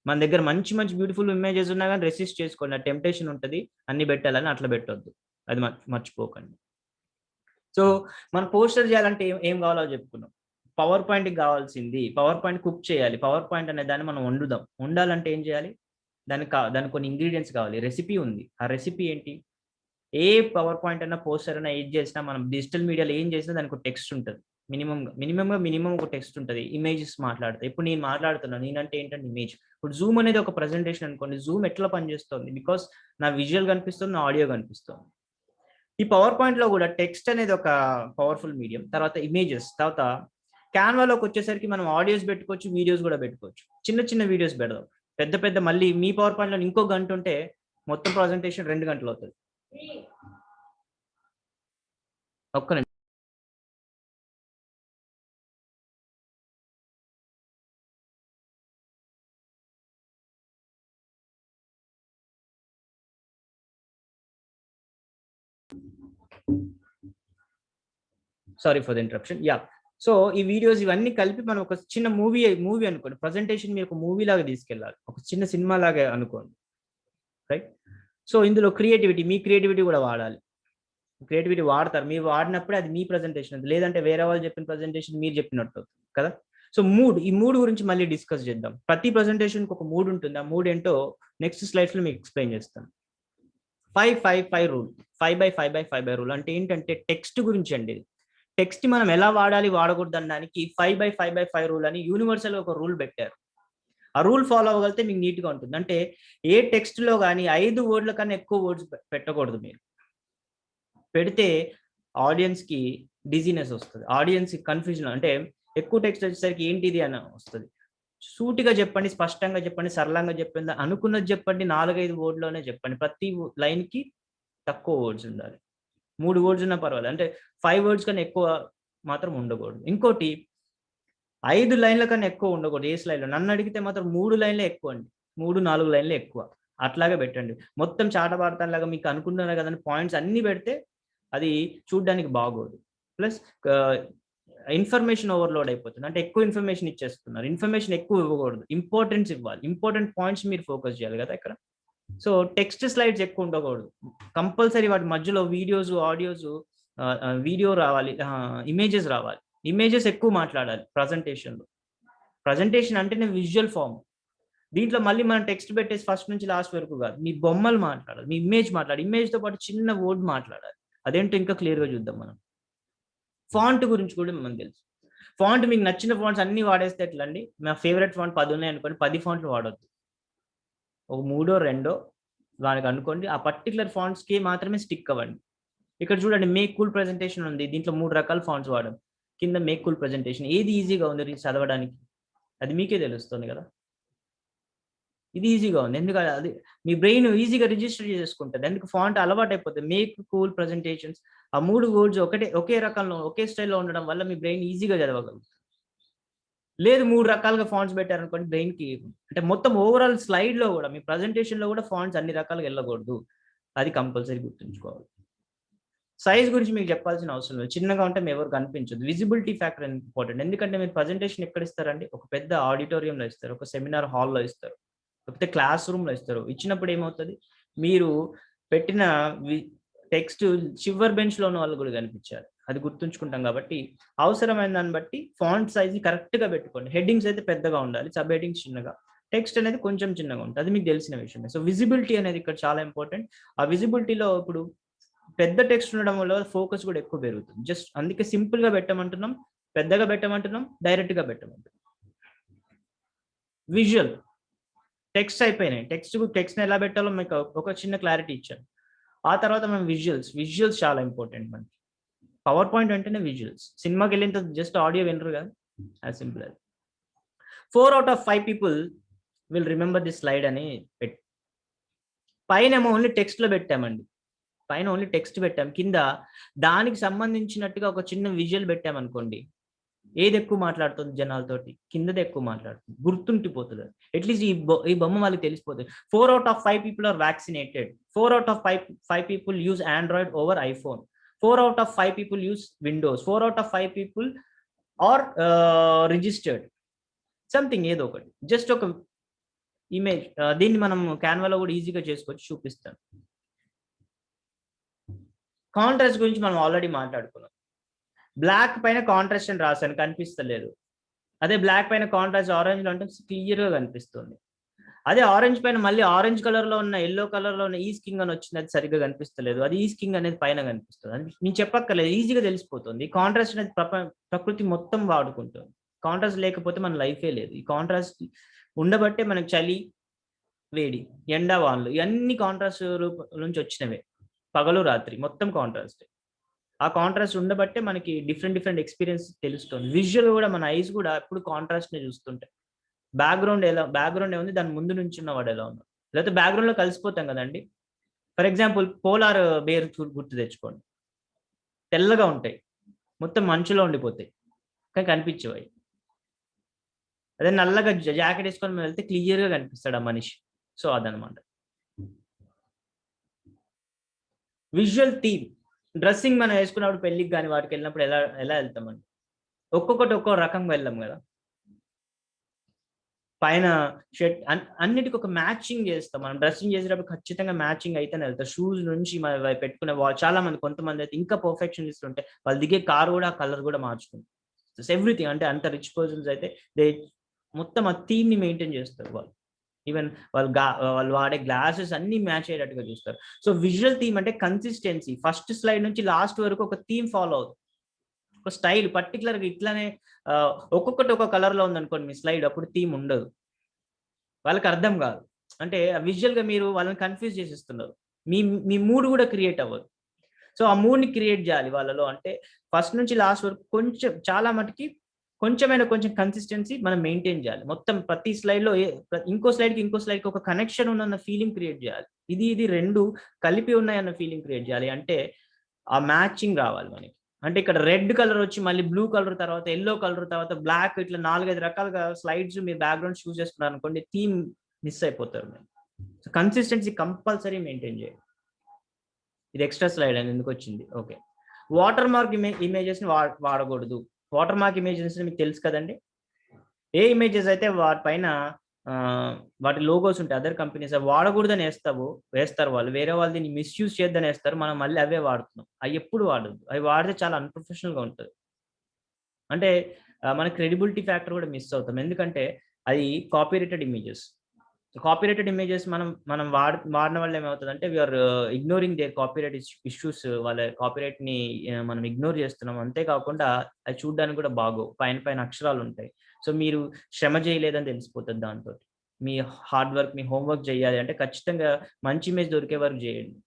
మన దగ్గర మంచి మంచి బ్యూటిఫుల్ ఇమేజెస్ ఉన్నా కానీ రెసిస్ట్ చేసుకోండి, ఆ టెంప్టేషన్ ఉంటుంది అన్ని పెట్టాలని, అట్లా పెట్టొద్దు, అది మర్చిపోకండి. సో మనం పోస్టర్ చేయాలంటే ఏం కావాలో చెప్పుకున్నాం. పవర్ పాయింట్ కావాల్సింది, పవర్ పాయింట్ కుక్ చేయాలి. పవర్ పాయింట్ అనే దాన్ని మనం వండాలంటే ఏం చేయాలి, దానికి కొన్ని ఇంగ్రీడియంట్స్ కావాలి, రెసిపీ ఉంది. ఆ రెసిపీ ఏంటి? ఏ పవర్ పాయింట్ అయినా పోస్టర్ అయినా ఏది చేసినా మనం డిజిటల్ మీడియాలో ఏం చేసినా దానికి ఒక టెక్స్ట్ ఉంటుంది, మినిమం ఒక టెక్స్ట్ ఉంటుంది, ఇమేజెస్ మాట్లాడతాయి. ఇప్పుడు నేను మాట్లాడుతున్నాను, నేనంటే ఏంటంటే ఇమేజ్. ఇప్పుడు జూమ్ అనేది ఒక ప్రెజెంటేషన్ అనుకోండి, జూమ్ ఎట్లా పనిచేస్తుంది, బికాస్ నా విజువల్ కనిపిస్తుంది, నా ఆడియో కనిపిస్తుంది. ఈ పవర్ పాయింట్ లో కూడా టెక్స్ట్ అనేది ఒక పవర్ఫుల్ మీడియం, తర్వాత ఇమేజెస్, తర్వాత క్యాన్వాలోకి వచ్చేసరికి మనం ఆడియోస్ పెట్టుకోవచ్చు, వీడియోస్ కూడా పెట్టుకోవచ్చు. చిన్న వీడియోస్ పెడదాం, పెద్ద మళ్ళీ మీ పవర్ పాయింట్ లో ఇంకో గంట ఉంటే మొత్తం ప్రెజెంటేషన్ 2 గంటలు అవుతుంది. ఒక్క నిమిషం. Sorry for the interruption. Yeah, so ఈ వీడియోస్ ఇవన్నీ కలిపి మనం ఒక చిన్న మూవీ అనుకోండి, ప్రజెంటేషన్ మీరు ఒక మూవీ లాగా తీసుకెళ్ళాలి, ఒక చిన్న సినిమా లాగా అనుకోండి, రైట్? సో ఇందులో మీ క్రియేటివిటీ కూడా వాడాలి. క్రియేటివిటీ వాడతారు, మీరు వాడినప్పుడే అది మీ ప్రజెంటేషన్, లేదంటే వేరే వాళ్ళు చెప్పిన ప్రజెంటేషన్ మీరు చెప్పినట్టు కదా. సో ఈ మూడ్ గురించి మళ్ళీ డిస్కస్ చేద్దాం. ప్రతి ప్రజెంటేషన్కి ఒక మూడ్ ఉంటుంది, ఆ మూడ్ ఏంటో నెక్స్ట్ స్లైడ్స్ లో మీకు ఎక్స్ప్లెయిన్ చేస్తాను. 5-5-5 రూల్, 5/5/5 రూల్ అంటే ఏంటంటే టెక్స్ట్ గురించి అండి. టెక్స్ట్ మనం ఎలా వాడాలి వాడకూడదు అనడానికి 5/5/5 రూల్ అని యూనివర్సల్ ఒక రూల్ పెట్టారు. ఆ రూల్ ఫాలో అవ్వగలిగితే మీకు నీట్గా ఉంటుంది. అంటే ఏ టెక్స్ట్ లో కానీ 5 వర్డ్ల కన్నా ఎక్కువ వర్డ్స్ పెట్టకూడదు. మీరు పెడితే ఆడియన్స్ కి డిజీనెస్ వస్తుంది, ఆడియన్స్ కి కన్ఫ్యూజన్, అంటే ఎక్కువ టెక్స్ట్ వచ్చేసరికి ఏంటిది అని వస్తుంది. సూటిగా చెప్పండి, స్పష్టంగా చెప్పండి, సరళంగా చెప్పండి, అనుకున్నది చెప్పండి, 4-5 వర్డ్లోనే చెప్పండి. ప్రతి లైన్ కి తక్కువ వర్డ్స్ ఉండాలి, 3 వర్డ్స్ ఉన్నా పర్వాలేదు, అంటే 5 వర్డ్స్ కన్నా ఎక్కువ మాత్రం ఉండకూడదు. ఇంకోటి 5 లైన్ల కన్నా ఎక్కువ ఉండకూడదు ఏ స్లైడ్లో. నన్ను అడిగితే మాత్రం 3 లైన్లే ఎక్కువ అండి, 3-4 లైన్లే ఎక్కువ, అట్లాగే పెట్టండి. మొత్తం చాటబారతంలాగా మీకు అనుకుంటున్నారు కదండి పాయింట్స్ అన్ని పెడితే అది చూడడానికి బాగోదు. ప్లస్ ఇన్ఫర్మేషన్ ఓవర్లోడ్ అయిపోతుంది, అంటే ఎక్కువ ఇన్ఫర్మేషన్ ఇచ్చేస్తున్నారు. ఇన్ఫర్మేషన్ ఎక్కువ ఇవ్వకూడదు, ఇంపార్టెన్స్ ఇవ్వాలి, ఇంపార్టెంట్ పాయింట్స్ మీరు ఫోకస్ చేయాలి కదా ఇక్కడ. సో టెక్స్ట్ స్లైడ్స్ ఎక్కువ ఉండకూడదు, కంపల్సరీ వాటి మధ్యలో వీడియోస్, ఆడియోస్, వీడియో రావాలి, ఇమేజెస్ రావాలి. ఇమేజెస్ ఎక్కువ మాట్లాడాలి ప్రజెంటేషన్లో. ప్రజెంటేషన్ అంటేనే విజువల్ ఫామ్. దీంట్లో మళ్ళీ మనం టెక్స్ట్ పెట్టేసి ఫస్ట్ నుంచి లాస్ట్ వరకు కాదు, మీ బొమ్మలు మాట్లాడాలి, మీ ఇమేజ్ మాట్లాడాలి, ఇమేజ్తో పాటు చిన్న వర్డ్ మాట్లాడాలి. అదేంటో ఇంకా క్లియర్గా చూద్దాం మనం. ఫాంట్ గురించి కూడా మనకు తెలుసు. ఫాంట్ మీకు నచ్చిన ఫాంట్స్ అన్ని వాడేస్తే ఎట్లా అండి? నా ఫేవరెట్ ఫాంట్ 10 ఉన్నాయి అనుకోండి, 10 ఫాంట్లు వాడొద్దు, ఒక 3-2 దానికి అనుకోండి. ఆ పర్టికులర్ ఫాంట్స్కి మాత్రమే స్టిక్ అవ్వండి. ఇక్కడ చూడండి, మేక్ కూల్ ప్రెజెంటేషన్ ఉంది, దీంట్లో 3 రకాల ఫాంట్స్ వాడాం. కింద మేక్ కూల్ ప్రెజెంటేషన్, ఏది ఈజీగా ఉంది చదవడానికి అది మీకే తెలుస్తుంది కదా. ఇది ఈజీగా ఉంది, ఎందుకంటే అది మీ బ్రెయిన్ ఈజీగా రిజిస్టర్ చేసుకుంటుంది. ఎందుకు? ఫాంట్ అలవాటు అయిపోతుంది. మేక్ కూల్ ప్రెజెంటేషన్స్, ఆ 3 వర్డ్స్ ఒకే రకంలో ఒకే స్టైల్లో ఉండడం వల్ల మీ బ్రెయిన్ ఈజీగా చదవగలుగుతుంది. లేదు 3 రకాలుగా ఫాంట్స్ పెట్టారనుకోండి, బ్రెయిన్కి అంటే మొత్తం ఓవరాల్ స్లైడ్లో కూడా మీ ప్రజెంటేషన్లో కూడా ఫాంట్స్ అన్ని రకాలుగా వెళ్ళకూడదు, అది కంపల్సరీ గుర్తుంచుకోవాలి. సైజ్ గురించి మీకు చెప్పాల్సిన అవసరం లేదు, చిన్నగా ఉంటే మీ ఎవరు కనిపించదు. విజిబిలిటీ ఫ్యాక్టర్ ఇంపార్టెంట్, ఎందుకంటే మీరు ప్రజెంటేషన్ ఎక్కడ ఇస్తారండి? ఒక పెద్ద ఆడిటోరియంలో ఇస్తారు, ఒక సెమినార్ హాల్లో ఇస్తారు, లేకపోతే క్లాస్ రూమ్లో ఇస్తారు. ఇచ్చినప్పుడు ఏమవుతుంది, మీరు పెట్టిన టెక్స్ట్ చివరి బెంచ్లో ఉన్న వాళ్ళు కూడా కనిపించాలి, అది గుర్తుంచుకుంటాం. కాబట్టి అవసరమైన దాన్ని బట్టి ఫాంట్ సైజ్ని కరెక్ట్గా పెట్టుకోండి. హెడ్డింగ్స్ అయితే పెద్దగా ఉండాలి, సబ్ హెడ్డింగ్స్ చిన్నగా, టెక్స్ట్ అనేది కొంచెం చిన్నగా ఉంటుంది, అది మీకు తెలిసిన విషయమే. సో విజిబిలిటీ అనేది ఇక్కడ చాలా ఇంపార్టెంట్. ఆ విజిబిలిటీలో ఇప్పుడు పెద్ద టెక్స్ట్ ఉండడం వల్ల ఫోకస్ కూడా ఎక్కువ పెరుగుతుంది. జస్ట్ అందుకే సింపుల్గా పెట్టమంటున్నాం, పెద్దగా పెట్టమంటున్నాం, డైరెక్ట్గా పెట్టమంటున్నాం. విజువల్ టెక్స్ట్ అయిపోయినాయి, టెక్స్ట్ని ఎలా పెట్టాలో మీకు ఒక చిన్న క్లారిటీ ఇచ్చాను. ఆ తర్వాత మనం విజువల్స్ చాలా ఇంపార్టెంట్ మనకి. పవర్ పాయింట్ అంటేనే విజువల్స్. సినిమాకి వెళ్ళిన జస్ట్ ఆడియో వినరు కదా, యాజ్ సింపుల్ అది. 4 out of 5 people will remember this slide అని పెట్టి పైన ఓన్లీ టెక్స్ట్లో పెట్టామండి, పైన ఓన్లీ టెక్స్ట్ పెట్టాం, కింద దానికి సంబంధించినట్టుగా ఒక చిన్న విజువల్ పెట్టామనుకోండి, ఏది ఎక్కువ మాట్లాడుతుంది జనాలతోటి, కిందది ఎక్కువ మాట్లాడుతుంది, గుర్తుండిపోతుంది. అట్లీస్ట్ ఈ బొమ్మ వాళ్ళకి తెలిసిపోతుంది. 4 out of 5 people are vaccinated. 4 out of 5 people use Android over iPhone. 4 out of 5 people use Windows. 4 out of 5 people are registered. Something ఏదో ఒకటి, జస్ట్ ఒక ఇమేజ్. దీన్ని మనం క్యాన్వాలో కూడా ఈజీగా చేసుకోవచ్చు, చూపిస్తాను. కాంట్రాస్ట్ గురించి మనం ఆల్రెడీ మాట్లాడుకున్నాం. బ్లాక్ పైన కాంట్రాస్ట్ అని రాశాను, కనిపిస్తలేదు. అదే బ్లాక్ పైన కాంట్రాస్ట్ ఆరెంజ్ లో అంటే క్లియర్ గా కనిపిస్తుంది. అదే ఆరెంజ్ పైన మళ్ళీ ఆరెంజ్ కలర్ లో ఉన్న, ఎల్లో కలర్ లో ఉన్న ఈ స్కింగ్ అని వచ్చింది, అది సరిగ్గా కనిపిస్తలేదు. అది ఈ స్కింగ్ అనేది పైన కనిపిస్తుంది. అది నేను చెప్పక్కర్లేదు, ఈజీగా తెలిసిపోతుంది. ఈ కాంట్రాస్ట్ అనేది ప్రకృతి మొత్తం వాడుకుంటుంది. కాంట్రాస్ట్ లేకపోతే మన లైఫే లేదు. ఈ కాంట్రాస్ట్ ఉండబట్టే మనకు చలి, వేడి, ఎండ, వానలు ఇవన్నీ కాంట్రాస్ట్ రూపం నుంచి వచ్చినవే. పగలు రాత్రి మొత్తం కాంట్రాస్ట్. ఆ కాంట్రాస్ట్ ఉండబట్టే మనకి డిఫరెంట్ ఎక్స్పీరియన్స్ తెలుస్తుంది. విజువల్ కూడా మన ఐస్ కూడా ఎప్పుడు కాంట్రాస్ట్ నే చూస్తుంటాయి. బ్యాక్గ్రౌండ్ ఏముంది, దాని ముందు నుంచి ఉన్నవాడు ఎలా ఉన్నాడు, లేకపోతే బ్యాక్గ్రౌండ్ లో కలిసిపోతాం కదండి. ఫర్ ఎగ్జాంపుల్ పోలార్ బేర్ గుర్తు తెచ్చుకోండి. తెల్లగా ఉంటాయి, మొత్తం మంచులో ఉండిపోతాయి, కానీ కనిపించేవాయి. అదే నల్లగా జాకెట్ వేసుకొని వెళ్తే క్లియర్ గా కనిపిస్తాడు ఆ మనిషి. సో అదనమాట విజువల్ థీమ్. డ్రెస్సింగ్ మనం వేసుకున్నప్పుడు పెళ్ళికి కానీ వాటికి వెళ్ళినప్పుడు ఎలా వెళ్తామండి, ఒక్కొక్కటి ఒక్కో రకంగా వెళ్ళాం కదా. పైన షర్ట్ అన్నిటికీ ఒక మ్యాచింగ్ చేస్తాం. మనం డ్రెస్సింగ్ చేసేటప్పుడు ఖచ్చితంగా మ్యాచింగ్ అయితేనే వెళ్తాం. షూస్ నుంచి మనం పెట్టుకునే చాలా మంది, కొంతమంది అయితే ఇంకా పర్ఫెక్షనిస్ట్ ఉంటే వాళ్ళు దిగే కార్ కూడా కలర్ కూడా మార్చుకుంటారు. ఎవ్రీథింగ్ అంటే అంత రిచ్ పర్సన్స్ అయితే మొత్తం ఆ థీమ్ ని మెయింటైన్ చేస్తారు వాళ్ళు. ఈవెన్ వాళ్ళు వాడే గ్లాసెస్ అన్ని మ్యాచ్ అయ్యేటట్టుగా చూస్తారు. సో విజువల్ థీమ్ అంటే కన్సిస్టెన్సీ. ఫస్ట్ స్లైడ్ నుంచి లాస్ట్ వరకు ఒక థీమ్ ఫాలో అవుతుంది, ఒక స్టైల్ పర్టికులర్ గా. ఇట్లానే ఒక్కొక్కటి ఒక కలర్ లో ఉందనుకోండి మీ స్లైడ్, అప్పుడు థీమ్ ఉండదు, వాళ్ళకి అర్థం కాదు. అంటే విజువల్ గా మీరు వాళ్ళని కన్ఫ్యూజ్ చేసిస్తున్నారు, మీ మూడ్ కూడా క్రియేట్ అవ్వదు. సో ఆ మూడ్ ని క్రియేట్ చేయాలి వాళ్ళలో. అంటే ఫస్ట్ నుంచి లాస్ట్ వరకు కొంచెం చాలా మటుకి కొంచెం కన్సిస్టెన్సీ మనం మెయింటైన్ చేయాలి. మొత్తం ప్రతి స్లైడ్ లో ఇంకో స్లైడ్ కి ఒక కనెక్షన్ ఉన్న ఫీలింగ్ క్రియేట్ చేయాలి. ఇది రెండు కలిపి ఉన్నాయన్న ఫీలింగ్ క్రియేట్ చేయాలి. అంటే ఆ మ్యాచింగ్ రావాలి మనకి. అంటే ఇక్కడ రెడ్ కలర్ వచ్చి మళ్ళీ బ్లూ కలర్ తర్వాత ఎల్లో కలర్ తర్వాత బ్లాక్, ఇట్లా 4-5 రకాలుగా స్లైడ్స్ మీరు బ్యాక్గ్రౌండ్ చూస్ చేసుకున్నారు అనుకోండి, థీమ్ మిస్ అయిపోతారు. సో కన్సిస్టెన్సీ కంపల్సరీ మెయింటైన్ చేయాలి. ఇది ఎక్స్ట్రా స్లైడ్ అని ఎందుకు వచ్చింది. ఓకే, వాటర్ మార్క్ ఇమేజెస్ ని వాడకూడదు. వాటర్ మార్క్ ఇమేజెస్ మీకు తెలుసు కదండి. ఏ ఇమేజెస్ అయితే వాటిపైన వాటి లోగోస్ ఉంటాయి అదర్ కంపెనీస్, అవి వాడకూడదని వేస్తారు వాళ్ళు. వేరే వాళ్ళు దీన్ని మిస్యూజ్ చేద్దని వేస్తారు, మనం మళ్ళీ అవే వాడుతున్నాం. అవి ఎప్పుడు వాడద్దు, అవి వాడితే చాలా అన్ప్రొఫెషనల్ గా ఉంటుంది. అంటే మన క్రెడిబిలిటీ ఫ్యాక్టర్ కూడా మిస్ అవుతాం. ఎందుకంటే అది కాపీరైటెడ్ ఇమేజెస్. మనం వాడిన వల్ల ఏమవుతుంది అంటే we're ignoring their copyright issues. వాళ్ళ కాపీరైట్ ని మనం ఇగ్నోర్ చేస్తున్నాం. అంతేకాకుండా అది చూడడానికి కూడా బాగో, పైన అక్షరాలు ఉంటాయి. సో మీరు శ్రమ చేయలేదని తెలిసిపోతుంది దాంతో. మీ హార్డ్ వర్క్, మీ హోంవర్క్ చేయాలి అంటే ఖచ్చితంగా మంచి ఇమేజ్ దొరికే వరకు చేయండి.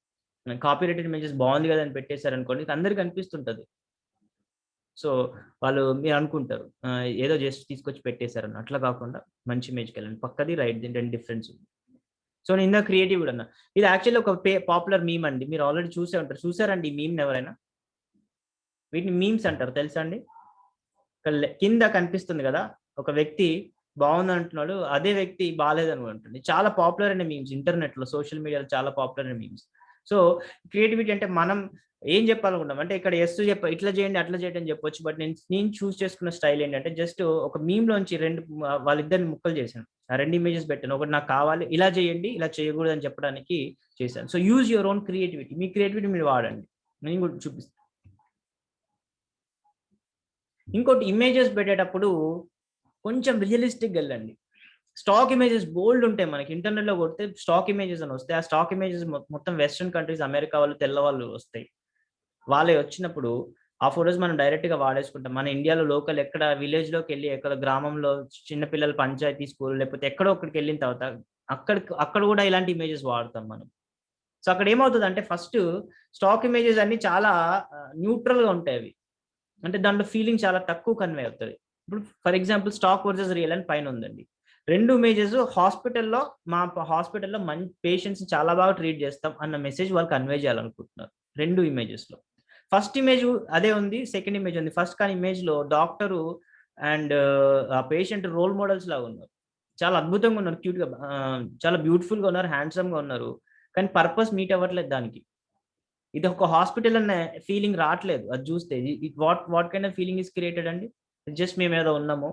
కాపీరైటెడ్ ఇమేజెస్ బాగుంది కదా అని పెట్టేశారనుకోండి, అందరికి అనిపిస్తుంటది. సో మీరు అనుకుంటారు ఏదో జస్ట్ తీసుకొచ్చి పెట్టేశారని. అట్లా కాకుండా మంచి ఇమేజ్కి వెళ్ళండి. పక్కది రైట్, దీని రెండు డిఫరెన్స్ ఉంది. సో నేను ఇందా క్రియేటివ్ కూడా అన్నా. ఇది యాక్చువల్లీ ఒక పాపులర్ మీమ్ అండి, మీరు ఆల్రెడీ చూసే ఉంటారు. చూసారండి ఈ మీమ్ ఎవరైనా? వీటిని మీమ్స్ అంటారు, తెలుసా అండి? కింద కనిపిస్తుంది కదా, ఒక వ్యక్తి బాగుంది అంటున్నాడు, అదే వ్యక్తి బాగాలేదని అంటుంది. చాలా పాపులర్ అయిన మీమ్స్, ఇంటర్నెట్ లో సోషల్ మీడియాలో చాలా పాపులర్ అయిన మీమ్స్. సో క్రియేటివిటీ అంటే మనం ఏం చెప్పాలనుకుంటాం అంటే ఇక్కడ ఇట్లా చేయండి అట్లా చేయండి అని చెప్పొచ్చు. బట్ నేను చూస్ చేసుకున్న స్టైల్ ఏంటంటే జస్ట్ ఒక మీమ్ లోంచి వాళ్ళిద్దరిని ముక్కలు చేశాను. ఆ 2 ఇమేజెస్ పెట్టాను. ఒకటి నాకు కావాలి, ఇలా చేయండి, ఇలా చేయకూడదు అని చెప్పడానికి చేశాను. So use your own creativity. Me creativity మీరు వాడండి. నేను కూడా చూపిస్తాను. ఇంకోటి, ఇమేజెస్ పెట్టేటప్పుడు కొంచెం రియలిస్టిక్ వెళ్ళండి. స్టాక్ ఇమేజెస్ బోల్డ్ ఉంటాయి. మనకి ఇంటర్నెట్ లో కొడితే స్టాక్ ఇమేజెస్ అని వస్తాయి. ఆ స్టాక్ ఇమేజెస్ మొత్తం వెస్ట్రన్ కంట్రీస్, అమెరికా వాళ్ళు, తెల్ల వాళ్ళు వస్తాయి. వాళ్ళే వచ్చినప్పుడు ఆ ఫొటోస్ మనం డైరెక్ట్ గా వాడేసుకుంటాం. మన ఇండియాలో లోకల్ ఎక్కడ విలేజ్ లోకి వెళ్ళి, ఎక్కడ గ్రామంలో చిన్నపిల్లల పంచాయతీ స్కూల్ లేకపోతే ఎక్కడో ఒకటికి వెళ్ళిన తర్వాత అక్కడ కూడా ఇలాంటి ఇమేజెస్ వాడతాం మనం. సో అక్కడ ఏమవుతుంది అంటే ఫస్ట్ స్టాక్ ఇమేజెస్ అన్ని చాలా న్యూట్రల్ గా ఉంటాయి. అవి అంటే దాంట్లో ఫీలింగ్ చాలా తక్కువ కన్వే అవుతుంది. ఇప్పుడు for example stock versus real అని పైన ఉందండి. 2 ఇమేజెస్ మా హాస్పిటల్లో మంచి పేషెంట్స్ చాలా బాగా ట్రీట్ చేస్తాం అన్న మెసేజ్ వాళ్ళు కన్వే చేయాలనుకుంటున్నారు 2 ఇమేజెస్ లో. ఫస్ట్ ఇమేజ్ అదే ఉంది, సెకండ్ ఇమేజ్ ఉంది. ఫస్ట్ కానీ ఇమేజ్ లో డాక్టరు అండ్ ఆ పేషెంట్ రోల్ మోడల్స్ లాగా ఉన్నారు. చాలా అద్భుతంగా ఉన్నారు, క్యూట్‌గా, చాలా బ్యూటిఫుల్‌గా ఉన్నారు, హ్యాండ్సమ్‌గా ఉన్నారు. కానీ పర్పస్ మీట్ అవ్వట్లేదు దానికి. ఇది ఒక హాస్పిటల్ అనే ఫీలింగ్ రావట్లేదు అది చూస్తే. What kind of feeling is created అండి? జస్ట్ మేమేదో ఉన్నాము,